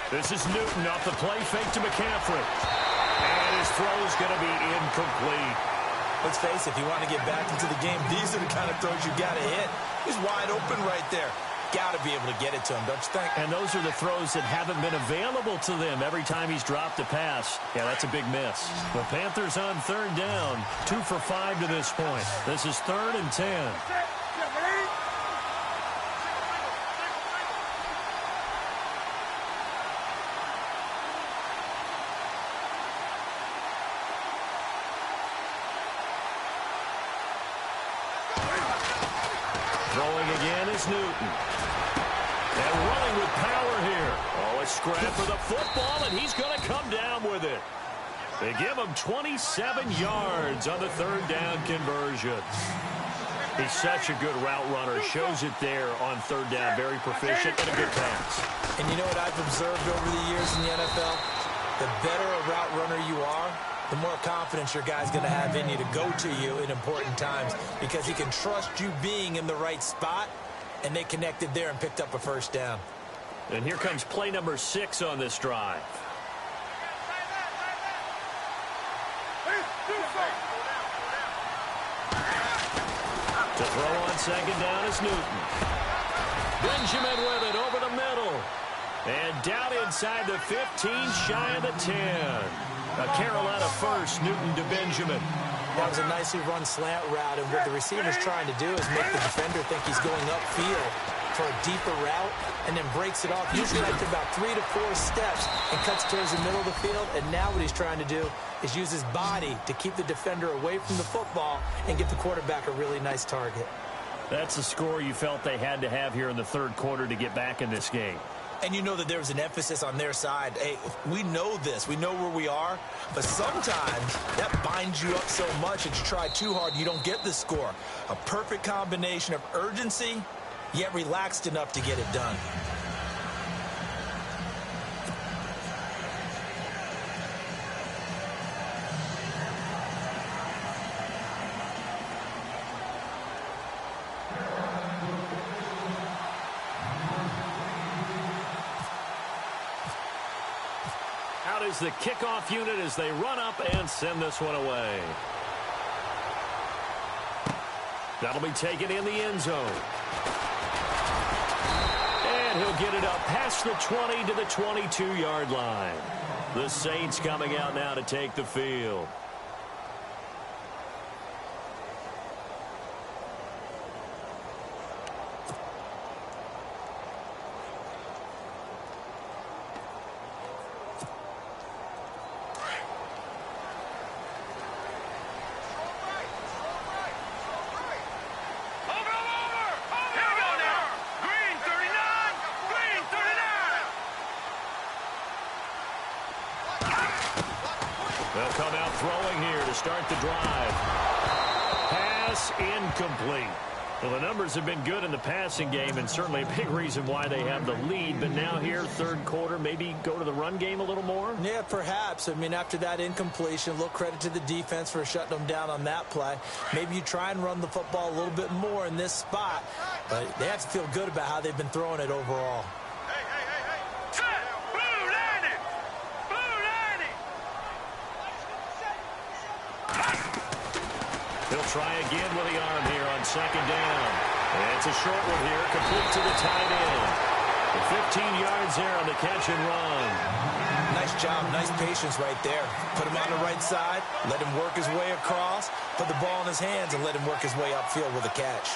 This is Newton off the play fake to McCaffrey. And his throw is going to be incomplete. Let's face it, if you want to get back into the game, these are the kind of throws you got to hit. He's wide open right there. Got to be able to get it to him, don't you think? And those are the throws that haven't been available to them every time he's dropped a pass. Yeah, that's a big miss. The Panthers on 3rd down, 2 for 5 to this point. This is 3rd and 10. Throwing again is Newton. And running with power here. Oh, a scrap for the football, and he's going to come down with it. They give him 27 yards on the third down conversion. He's such a good route runner. Shows it there on third down. Very proficient and a good pass. And you know what I've observed over the years in the NFL? The better a route runner you are, the more confidence your guy's going to have in you to go to you in important times because he can trust you being in the right spot, and they connected there and picked up a first down. And here comes play number 6 on this drive. To throw on second down is Newton. Benjamin with it over the middle. And down inside the 15, shy of the 10. A Carolina first, Newton to Benjamin. That was a nicely run slant route, and what the receiver's trying to do is make the defender think he's going upfield for a deeper route, and then breaks it off, usually after about 3 to 4 steps, and cuts towards the middle of the field. And now what he's trying to do is use his body to keep the defender away from the football and get the quarterback a really nice target. That's the score you felt they had to have here in the third quarter to get back in this game. And you know that there was an emphasis on their side. Hey, we know this. We know where we are. But sometimes that binds you up so much that you try too hard, you don't get the score. A perfect combination of urgency, yet relaxed enough to get it done. Out is the kickoff unit as they run up and send this one away. That'll be taken in the end zone. And he'll get it up past the 20 to the 22-yard line. The Saints coming out now to take the field. They'll come out throwing here to start the drive. Pass incomplete. Well, the numbers have been good in the passing game, and certainly a big reason why they have the lead. But now here, third quarter, maybe go to the run game a little more? Yeah, perhaps. I mean, after that incompletion, a little credit to the defense for shutting them down on that play. Maybe you try and run the football a little bit more in this spot. But they have to feel good about how they've been throwing it overall. He'll try again with the arm here on second down. And it's a short one here, complete to the tight end. The 15 yards there on the catch and run. Nice job, nice patience right there. Put him on the right side, let him work his way across, put the ball in his hands, and let him work his way upfield with a catch.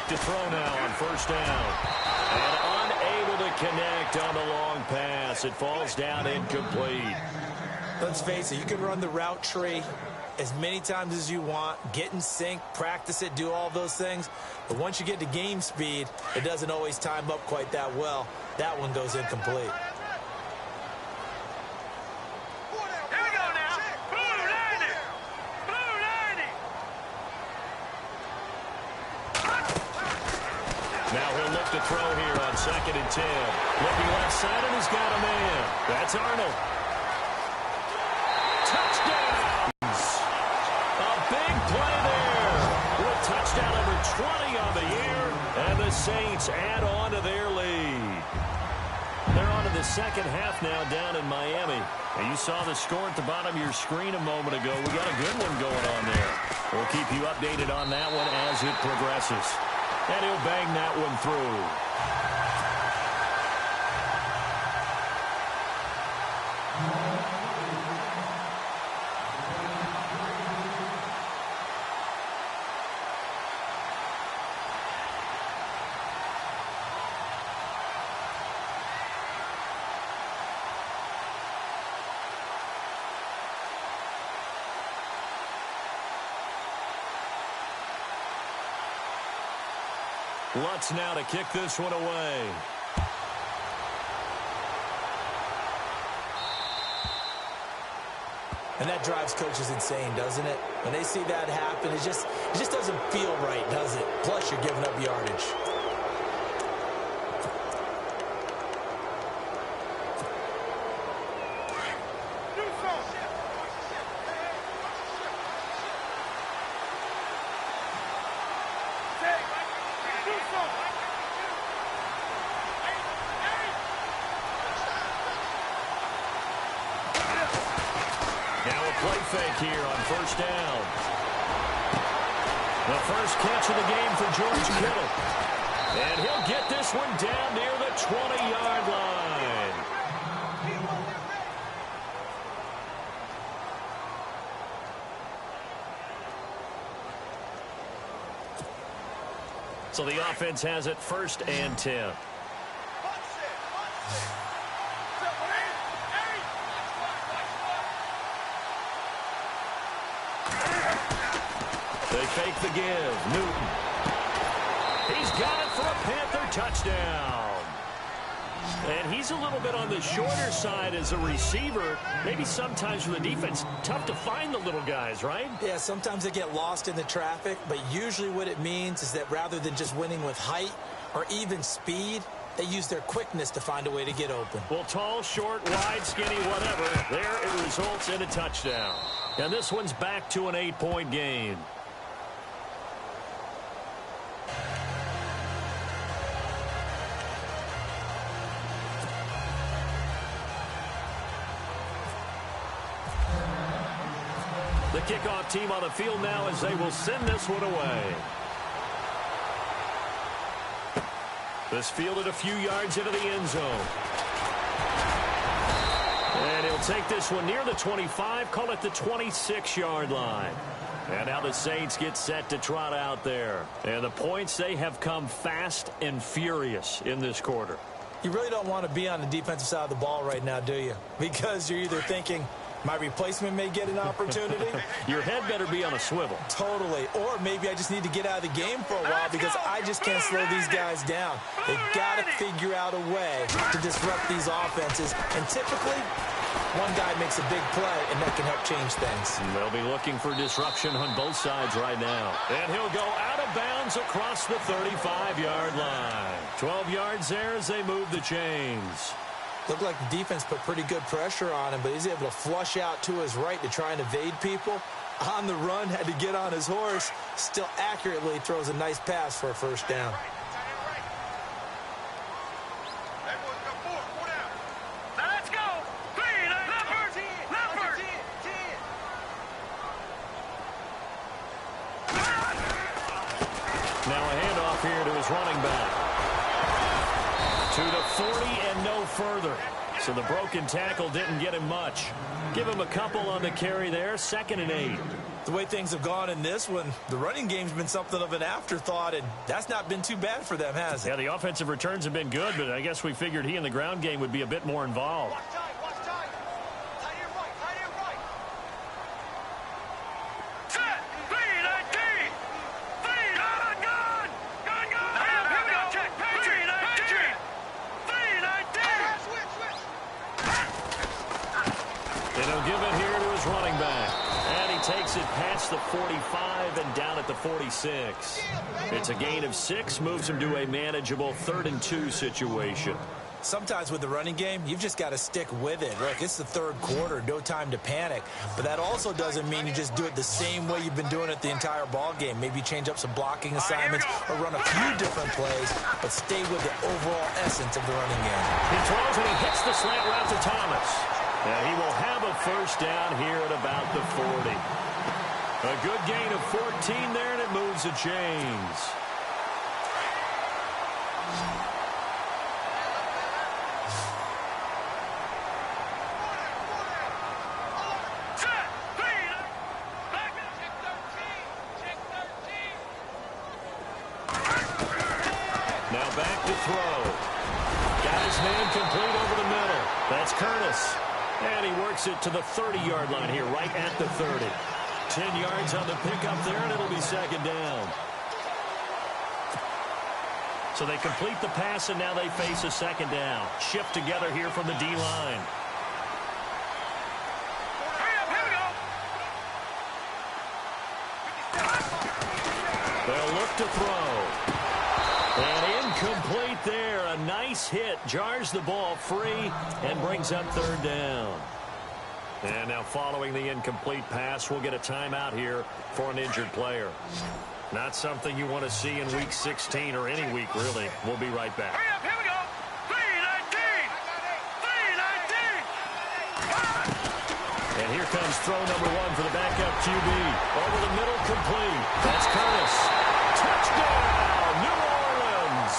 To throw now on first down. And unable to connect on the long pass. It falls down incomplete. Let's face it, you can run the route tree as many times as you want, get in sync, practice it, do all those things. But once you get to game speed, it doesn't always time up quite that well. That one goes incomplete. Now he'll look to throw here on second and 10. Looking left side, and he's got a man. That's Arnold. Touchdowns! A big play there. With touchdown number 20 on the year, and the Saints add on to their lead. They're on to the second half now down in Miami. And you saw the score at the bottom of your screen a moment ago. We got a good one going on there. We'll keep you updated on that one as it progresses. And he'll bang that one through. Lutz now to kick this one away. And that drives coaches insane, doesn't it? When they see that happen, it just doesn't feel right, does it? Plus, you're giving up yardage. Play fake here on first down. The first catch of the game for George Kittle. And he'll get this one down near the 20-yard line. So the offense has it 1st and 10. They fake the give. Newton. He's got it for a Panther touchdown. And he's a little bit on the shorter side as a receiver. Maybe sometimes for the defense, tough to find the little guys, right? Yeah, sometimes they get lost in the traffic, but usually what it means is that rather than just winning with height or even speed, they use their quickness to find a way to get open. Well, tall, short, wide, skinny, whatever. There it results in a touchdown. And this one's back to an 8-point game. The kickoff team on the field now as they will send this one away. This fielded a few yards into the end zone. And he'll take this one near the 25, call it the 26-yard line. And now the Saints get set to trot out there. And the points, they have come fast and furious in this quarter. You really don't want to be on the defensive side of the ball right now, do you? Because you're either thinking, my replacement may get an opportunity. Your head better be on a swivel. Totally. Or maybe I just need to get out of the game for a while because I just can't slow these guys down. They've got to figure out a way to disrupt these offenses. And typically, one guy makes a big play, and that can help change things. They'll be looking for disruption on both sides right now. And he'll go out of bounds across the 35-yard line. 12 yards there as they move the chains. Looked like the defense put pretty good pressure on him, but he's able to flush out to his right to try and evade people. On the run, had to get on his horse. Still accurately throws a nice pass for a first down. Let's go. Now a handoff here to his running back. To the 40 and no further. So the broken tackle didn't get him much. Give him a couple on the carry there. 2nd and 8. The way things have gone in this one, the running game's been something of an afterthought, and that's not been too bad for them, has it? Yeah, the offensive returns have been good, but I guess we figured he in the ground game would be a bit more involved. Watch tight. Tight end right. Set. Lead 19. Lead on. Gun. Here we go. Check. Lead 19. Lead 19. Switch. And he'll give it here to his running back. And he takes it past the 45 and down at the 46. It's a gain of 6, moves him to a manageable 3rd and 2 situation. Sometimes with the running game, you've just got to stick with it. Look, it's the 3rd quarter, no time to panic. But that also doesn't mean you just do it the same way you've been doing it the entire ball game. Maybe change up some blocking assignments or run a few different plays, but stay with the overall essence of the running game. He throws and he hits the slant route to Thomas. And he will have a first down here at about the 40. A good gain of 14 there, and it moves the chains. Now back to throw. Got his man complete over the middle. That's Curtis. And he works it to the 30-yard line here, right at the 30. 10 yards on the pickup there, and it'll be 2nd down. So they complete the pass, and now they face a second down. Shift together here from the D-line. They'll look to throw. And incomplete there. A nice hit. Jars the ball free and brings up third down. And now following the incomplete pass, we'll get a timeout here for an injured player. Not something you want to see in Week 16 or any week, really. We'll be right back. Hurry up, here we go. 319. 319. And here comes throw number one for the backup QB. Over the middle, complete. That's Curtis. Touchdown, New Orleans.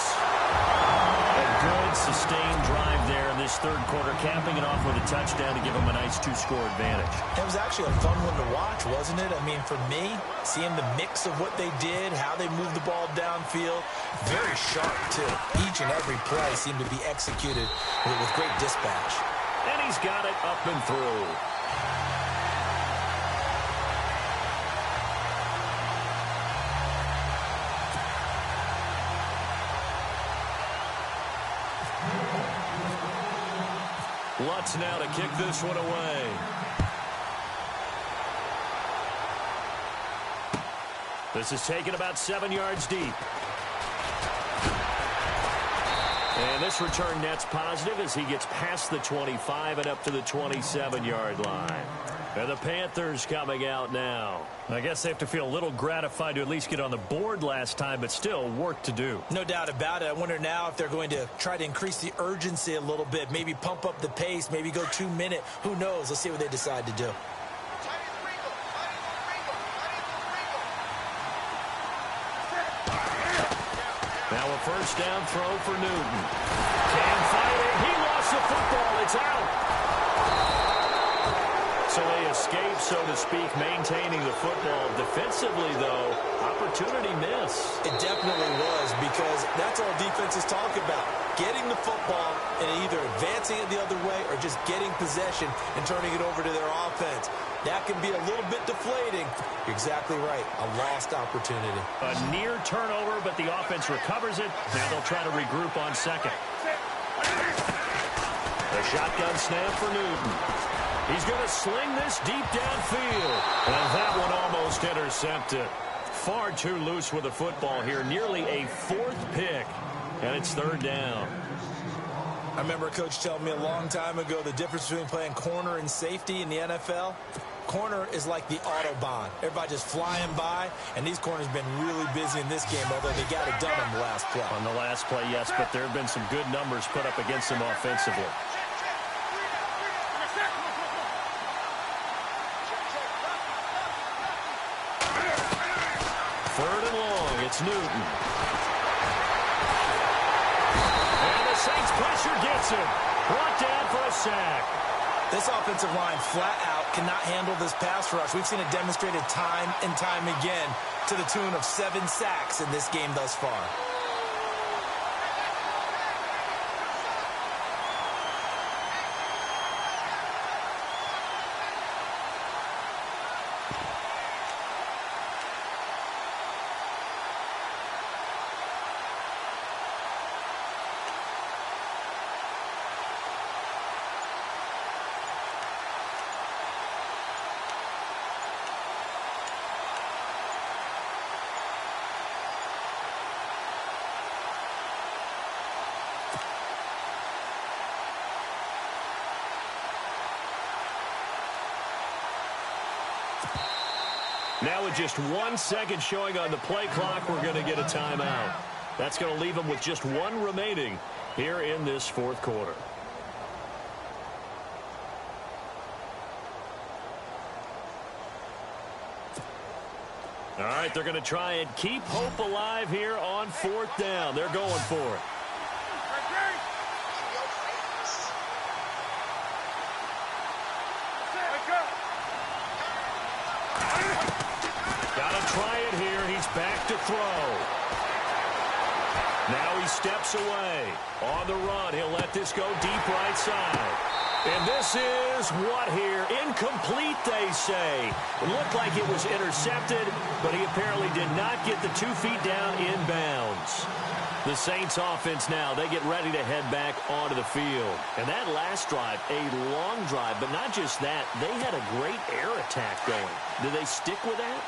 A good, sustained drive there in this third quarter, capping it off with a touchdown to give them a nice two-score advantage. It was actually a fun one to watch, wasn't it? I mean, for me, seeing the mix of what they did, how they moved the ball downfield, very sharp, too. Each and every play seemed to be executed with great dispatch. And he's got it up and through. Lutz now to kick this one away. This is taken about 7 yards deep. And this return net's positive as he gets past the 25 and up to the 27-yard line. And the Panthers coming out now. I guess they have to feel a little gratified to at least get on the board last time, but still work to do. No doubt about it. I wonder now if they're going to try to increase the urgency a little bit, maybe pump up the pace, maybe go 2 minute. Who knows? Let's see what they decide to do. Now a first down throw for Newton. Can't fight it. He lost the football. It's out. So they escape, so to speak, maintaining the football. Defensively, though, opportunity miss. It definitely was, because that's all defenses talk about. Getting the football and either advancing it the other way or just getting possession and turning it over to their offense. That can be a little bit deflating. You're exactly right. A lost opportunity. A near turnover, but the offense recovers it. Now they'll try to regroup on second. A shotgun snap for Newton. He's going to sling this deep downfield. And that one almost intercepted. Far too loose with the football here. Nearly a fourth pick. And it's third down. I remember a coach telling me a long time ago the difference between playing corner and safety in the NFL. Corner is like the Autobahn. Everybody just flying by, and these corners have been really busy in this game, although they got it done on the last play. On the last play, yes, but there have been some good numbers put up against them offensively. Third and long, it's Newton. And the Saints pressure gets him. Brought down for a sack. This offensive line flat out cannot handle this pass rush. We've seen it demonstrated time and time again to the tune of 7 sacks in this game thus far. Now with just 1 second showing on the play clock, we're going to get a timeout. That's going to leave them with just 1 remaining here in this fourth quarter. All right, they're going to try and keep hope alive here on 4th down. They're going for it. Try it here. He's back to throw. Now he steps away. On the run, he'll let this go deep right side. And this is what here? Incomplete, they say. It looked like it was intercepted, but he apparently did not get the 2 feet down in bounds. The Saints offense now, they get ready to head back onto the field. And that last drive, a long drive, but not just that, they had a great air attack going. Do they stick with that?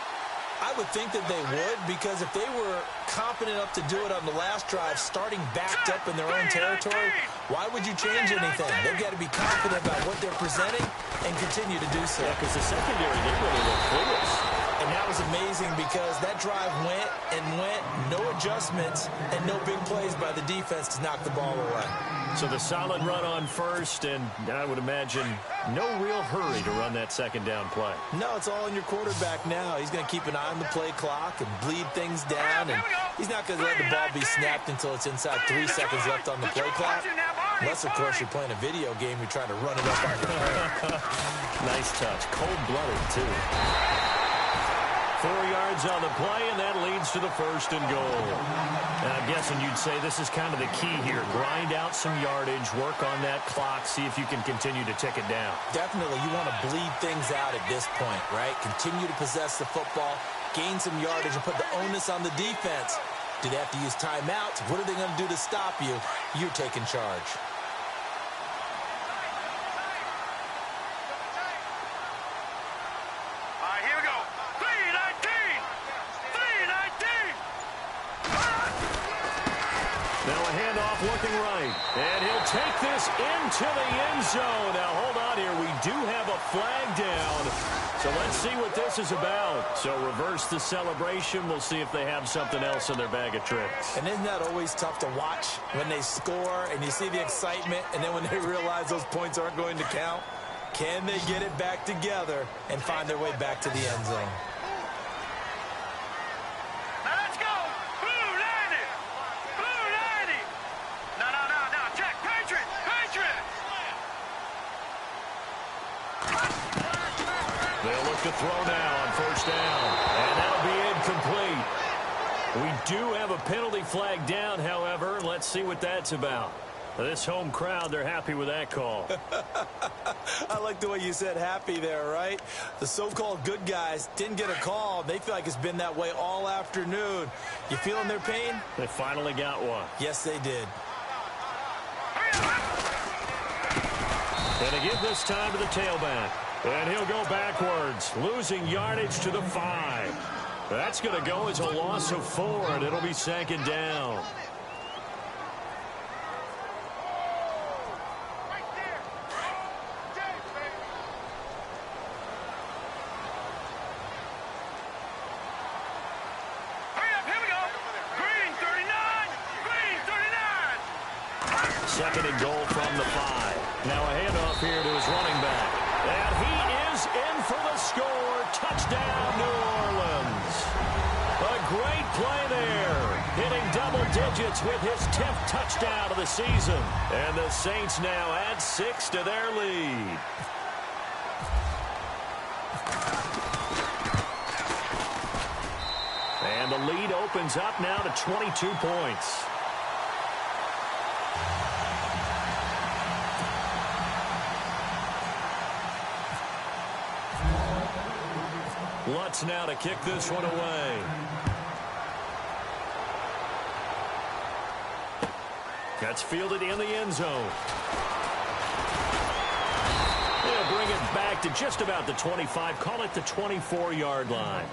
I would think that they would, because if they were confident enough to do it on the last drive, starting backed up in their own territory, why would you change anything? They've got to be confident about what they're presenting and continue to do so. Yeah, because the secondary, they really look clueless. And that was amazing because that drive went and went, no adjustments, and no big plays by the defense to knock the ball away. So the solid run on first, and I would imagine no real hurry to run that second down play. No, it's all on your quarterback now. He's going to keep an eye on the play clock and bleed things down, and he's not going to let the ball be snapped until it's inside 3 seconds left on the play clock. Unless, of course, you're playing a video game, you're trying to run it up on your head. Nice touch. Cold-blooded, too. 4 yards on the play, and that leads to the first and goal. And I'm guessing you'd say this is kind of the key here. Grind out some yardage, work on that clock, see if you can continue to tick it down. Definitely, you want to bleed things out at this point, right? Continue to possess the football, gain some yardage, and put the onus on the defense. Do they have to use timeouts? What are they going to do to stop you? You're taking charge. Looking right, and he'll take this into the end zone. Now, hold on here. We do have a flag down, so let's see what this is about. So reverse the celebration. We'll see if they have something else in their bag of tricks. And isn't that always tough to watch when they score and you see the excitement, and then when they realize those points aren't going to count? Can they get it back together and find their way back to the end zone? To throw now on first down, and that'll be incomplete. We do have a penalty flag down, however. Let's see what that's about. This home crowd, they're happy with that call. I like the way you said happy there, right? The so-called good guys didn't get a call. They feel like it's been that way all afternoon. You feeling their pain? They finally got one. Yes, they did. And they give this time to the tailback. And he'll go backwards, losing yardage to the 5. That's going to go as a loss of 4, and it'll be second down. Second and goal from the 5. Now a handoff here to his running back. And he is in for the score. Touchdown, New Orleans. A great play there. Hitting double digits with his 10th touchdown of the season. And the Saints now add 6 to their lead. And the lead opens up now to 22 points. Lutz now to kick this one away. That's fielded in the end zone. They'll bring it back to just about the 25. Call it the 24-yard line.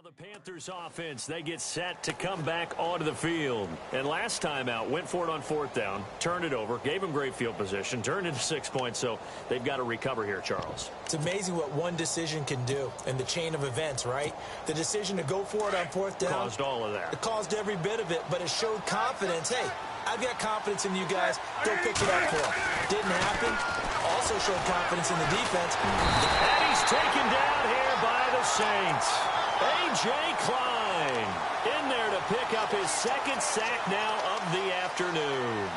The Panthers offense, they get set to come back onto the field. And last time out, went for it on 4th down, turned it over, gave them great field position, turned into 6 points, so they've got to recover here, Charles. It's amazing what one decision can do in the chain of events, right? The decision to go for it on 4th down. Caused all of that. It caused every bit of it, but it showed confidence. Hey, I've got confidence in you guys. Go pick it up for them. Didn't happen. Also showed confidence in the defense. And he's taken down here by the Saints. A.J. Klein in there to pick up his 2nd sack now of the afternoon.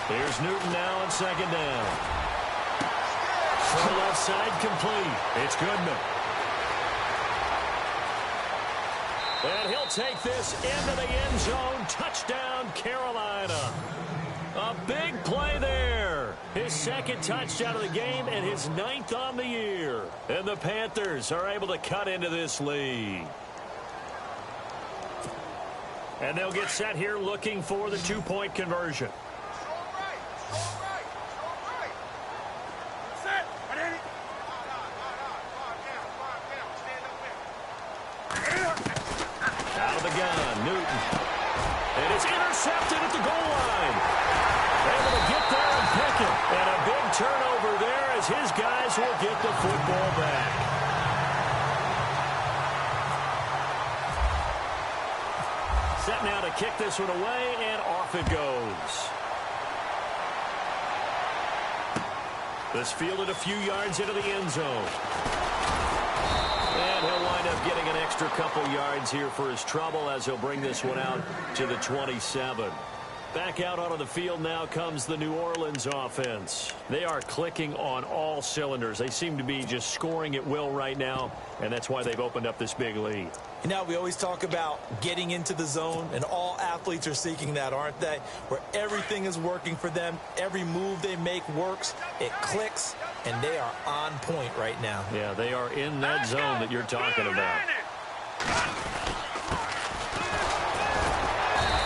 Here's Newton now on 2nd down. From left side, complete. It's Goodman. And he'll take this into the end zone. Touchdown, Carolina. A big play there. His 2nd touchdown of the game and his 9th on the year. And the Panthers are able to cut into this lead. And they'll get set here looking for the 2-point conversion. Intercepted at the goal line. Able to get there and pick it. And a big turnover there as his guys will get the football back. Set now to kick this one away, and off it goes. This fielded a few yards into the end zone. And he'll wind up getting an extra couple yards here for his trouble as he'll bring this one out to the 27. Back out onto the field now comes the New Orleans offense. They are clicking on all cylinders. They seem to be just scoring at will right now, and that's why they've opened up this big lead. You know, we always talk about getting into the zone, and all athletes are seeking that, aren't they? Where everything is working for them. Every move they make works. It clicks, and they are on point right now. Yeah, they are in that zone that you're talking about.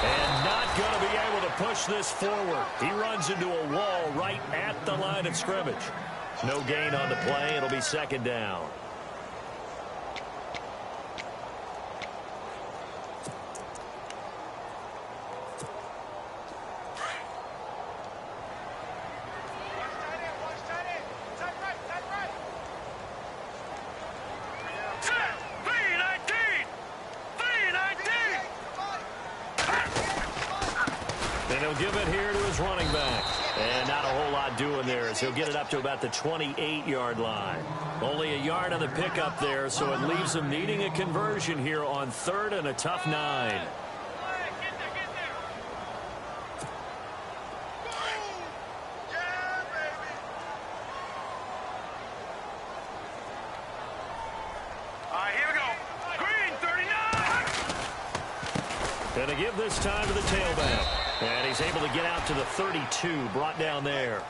And not going to be able to push this forward. He runs into a wall right at the line of scrimmage. No gain on the play. It'll be 2nd down. Give it here to his running back. And not a whole lot doing there as he'll get it up to about the 28-yard line. Only a yard on the pickup there, so it leaves him needing a conversion here on 3rd and a tough 9. And to give this time to the tailback. And he's able to get out to the 32, brought down there.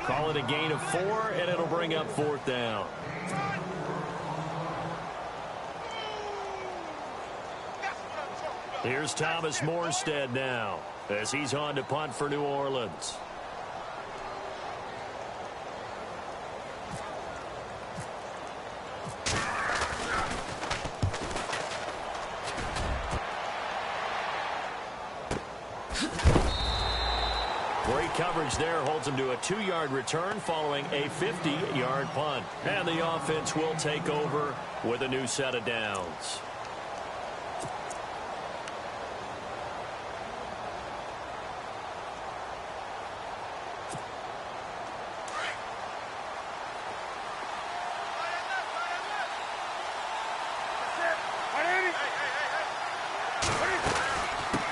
Call it a gain of 4, and it'll bring up 4th down. Here's Thomas Morstead now as he's on to punt for New Orleans. Great coverage there, holds him to a 2-yard return following a 50-yard punt. And the offense will take over with a new set of downs.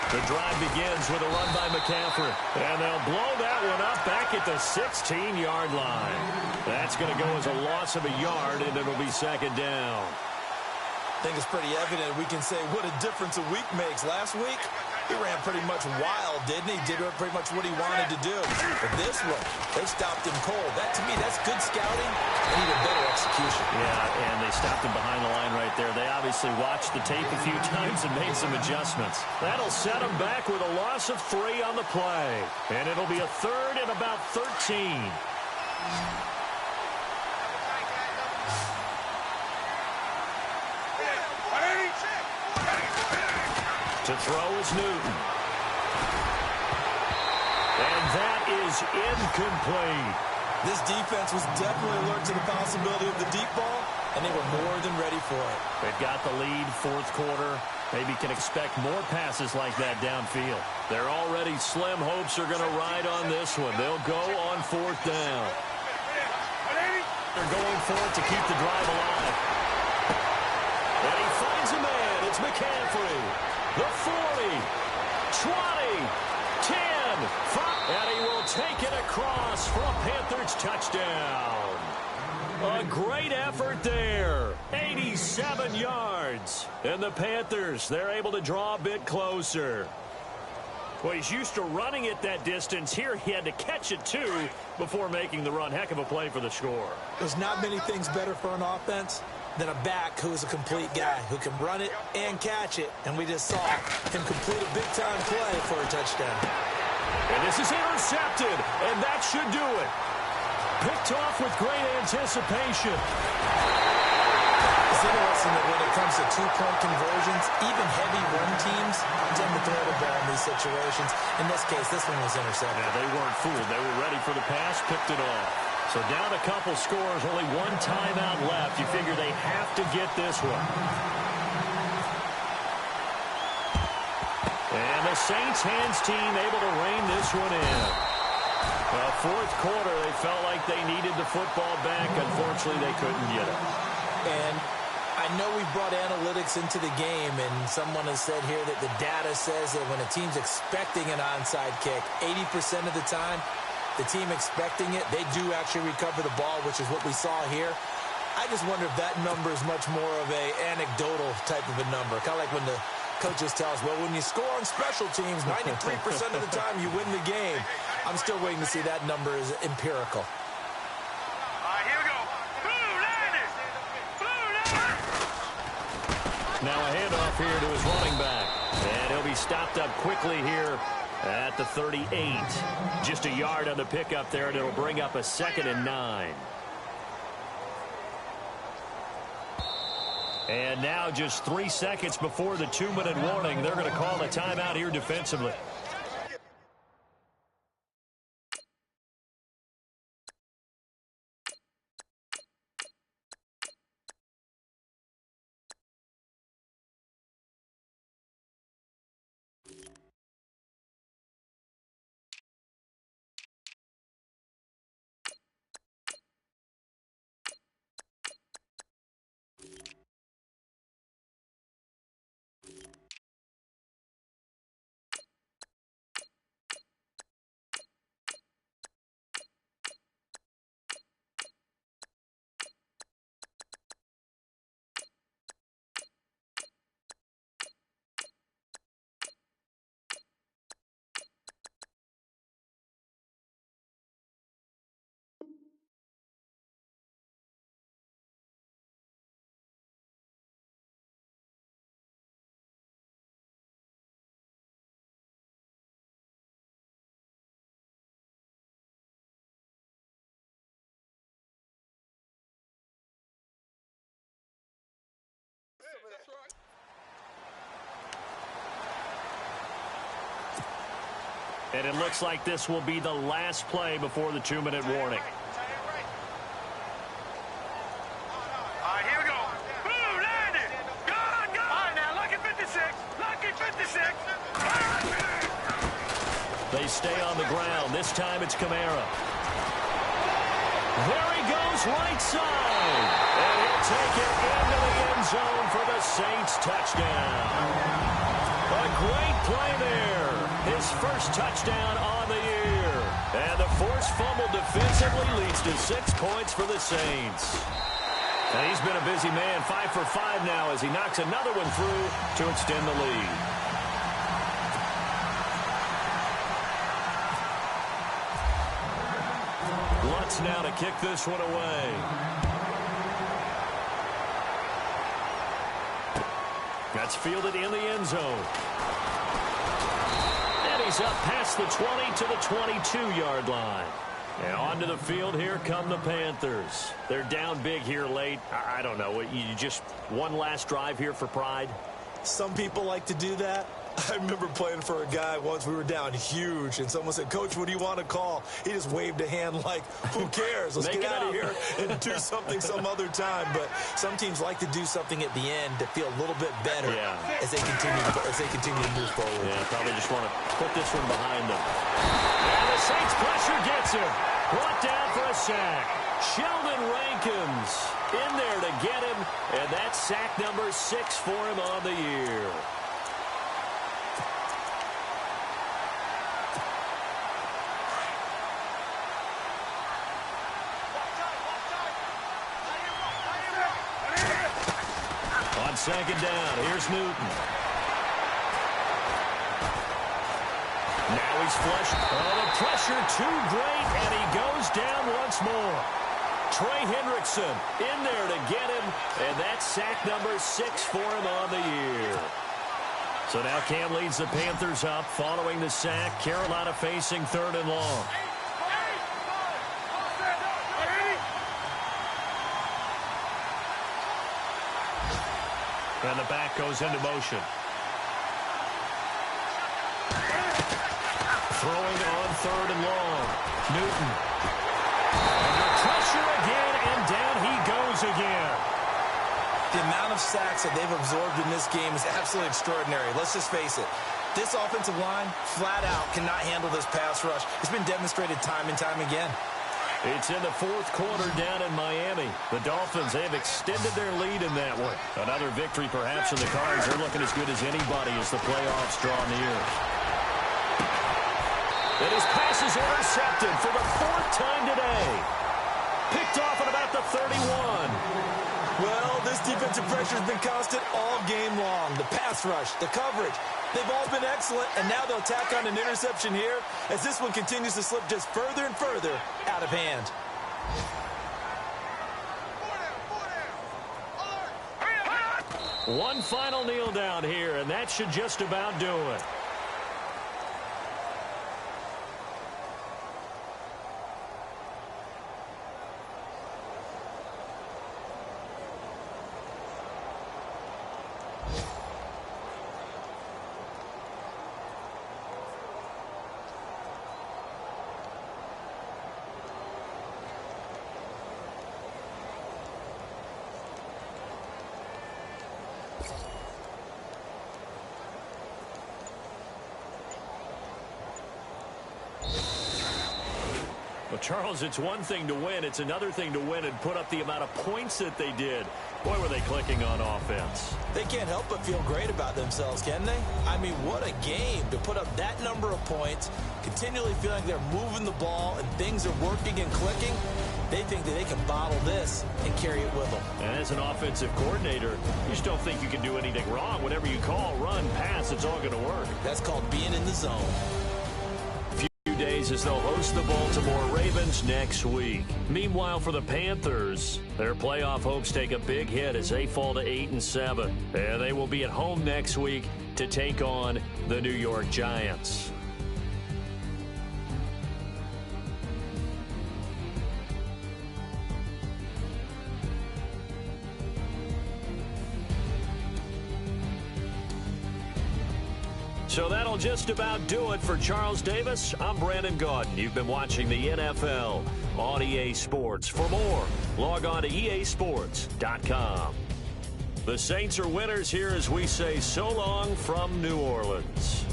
The drive begins with a run by McCaffrey. And they'll blow that one up back at the 16-yard line. That's going to go as a loss of a yard, and it'll be 2nd down. I think it's pretty evident we can say what a difference a week makes. Last week, He ran pretty much wild, didn't he? Did pretty much what he wanted to do. But this one, they stopped him cold. That, to me, that's good scouting. They need a better execution. Yeah, and they stopped him behind the line right there. They obviously watched the tape a few times and made some adjustments. That'll set him back with a loss of 3 on the play. And it'll be a third and about 13. To throw is Newton. And that is incomplete. This defense was definitely alert to the possibility of the deep ball, and they were more than ready for it. They've got the lead, fourth quarter. Maybe can expect more passes like that downfield. Their already slim hopes are going to ride on this one. They'll go on fourth down. They're going for it to keep the drive alive. And he finds a man. It's McCaffrey. The 40, 20, 10, 5, and he will take it across for a Panthers touchdown. A great effort there. 87 yards. And the Panthers, they're able to draw a bit closer. Well, he's used to running it that distance. Here he had to catch it, too, before making the run. Heck of a play for the score. There's not many things better for an offense than a back who is a complete guy who can run it and catch it. And we just saw him complete a big-time play for a touchdown. And this is intercepted, and that should do it. Picked off with great anticipation. It's interesting that when it comes to two-point conversions, even heavy run teams tend to throw the ball in these situations. In this case, this one was intercepted. Yeah, they weren't fooled. They were ready for the pass, picked it off. So down a couple scores, only one timeout left. You figure they have to get this one. And the Saints hands team able to rein this one in. Well, fourth quarter, they felt like they needed the football back. Unfortunately, they couldn't get it. And I know we brought analytics into the game, and someone has said here that the data says that when a team's expecting an onside kick, 80% of the time, the team expecting it, they do actually recover the ball, which is what we saw here. I just wonder if that number is much more of a anecdotal type of a number. Kind of like when the coaches tell us, well, when you score on special teams, 93% of the time you win the game. I'm still waiting to see that number is empirical. All right, here we go. Blue Niners! Blue Niners! Now a handoff here to his running back. And he'll be stopped up quickly here at the 38. Just a yard on the pickup there, and it'll bring up a 2nd and 9. And now just 3 seconds before the 2-minute warning, they're going to call a timeout here defensively. And it looks like this will be the last play before the 2-minute warning. All right, here we go. Blue Niners! Gone, gone! All right, now, lucky 56. Lucky 56. They stay on the ground. This time it's Kamara. There he goes, right side. And he'll take it into the end zone for the Saints touchdown. A great play there. His first touchdown on the year. And the forced fumble defensively leads to 6 points for the Saints. And he's been a busy man, 5 for 5 now as he knocks another one through to extend the lead. Lutz now to kick this one away. That's fielded in the end zone. And he's up past the 20 to the 22-yard line. And onto the field, here come the Panthers. They're down big here late. I don't know. You just one last drive here for pride? Some people like to do that. I remember playing for a guy once. We were down huge, and someone said, "Coach, what do you want to call?" He just waved a hand like, who cares? Let's get out of here and do something some other time. But some teams like to do something at the end to feel a little bit better as they continue to move forward. Yeah, probably just want to put this one behind them. And the Saints pressure gets him. Brought down for a sack. Sheldon Rankins in there to get him, and that's sack number 6 for him on the year. On second down, here's Newton. Now he's flushed. Oh, the pressure too great, and he goes down once more. Trey Hendrickson in there to get him, and that's sack number 6 for him on the year. So now Cam leads the Panthers up following the sack. Carolina facing 3rd and long. And the back goes into motion. Throwing on 3rd and long. Newton. Under pressure again, and down he goes again. The amount of sacks that they've absorbed in this game is absolutely extraordinary. Let's just face it. This offensive line, flat out, cannot handle this pass rush. It's been demonstrated time and time again. It's in the 4th quarter down in Miami. The Dolphins, they have extended their lead in that one. Another victory perhaps in the cards. They're looking as good as anybody as the playoffs draw near. And his pass is intercepted for the 4th time today. Picked off at about the 31. Well, this defensive pressure has been constant all game long. The pass rush, the coverage, they've all been excellent, and now they'll tack on an interception here as this one continues to slip just further and further out of hand. One final kneel down here, and that should just about do it. Well, Charles, it's one thing to win. It's another thing to win and put up the amount of points that they did. Boy, were they clicking on offense. They can't help but feel great about themselves, can they? I mean, what a game to put up that number of points, continually feeling like they're moving the ball and things are working and clicking. They think that they can bottle this and carry it with them. And as an offensive coordinator, you just don't think you can do anything wrong. Whatever you call, run, pass, it's all going to work. That's called being in the zone. Days as they'll host the Baltimore Ravens next week. Meanwhile, for the Panthers, their playoff hopes take a big hit as they fall to 8-7. And they will be at home next week to take on the New York Giants. So that'll just about do it for Charles Davis. I'm Brandon Gaudin. You've been watching the NFL on EA Sports. For more, log on to easports.com. The Saints are winners here as we say so long from New Orleans.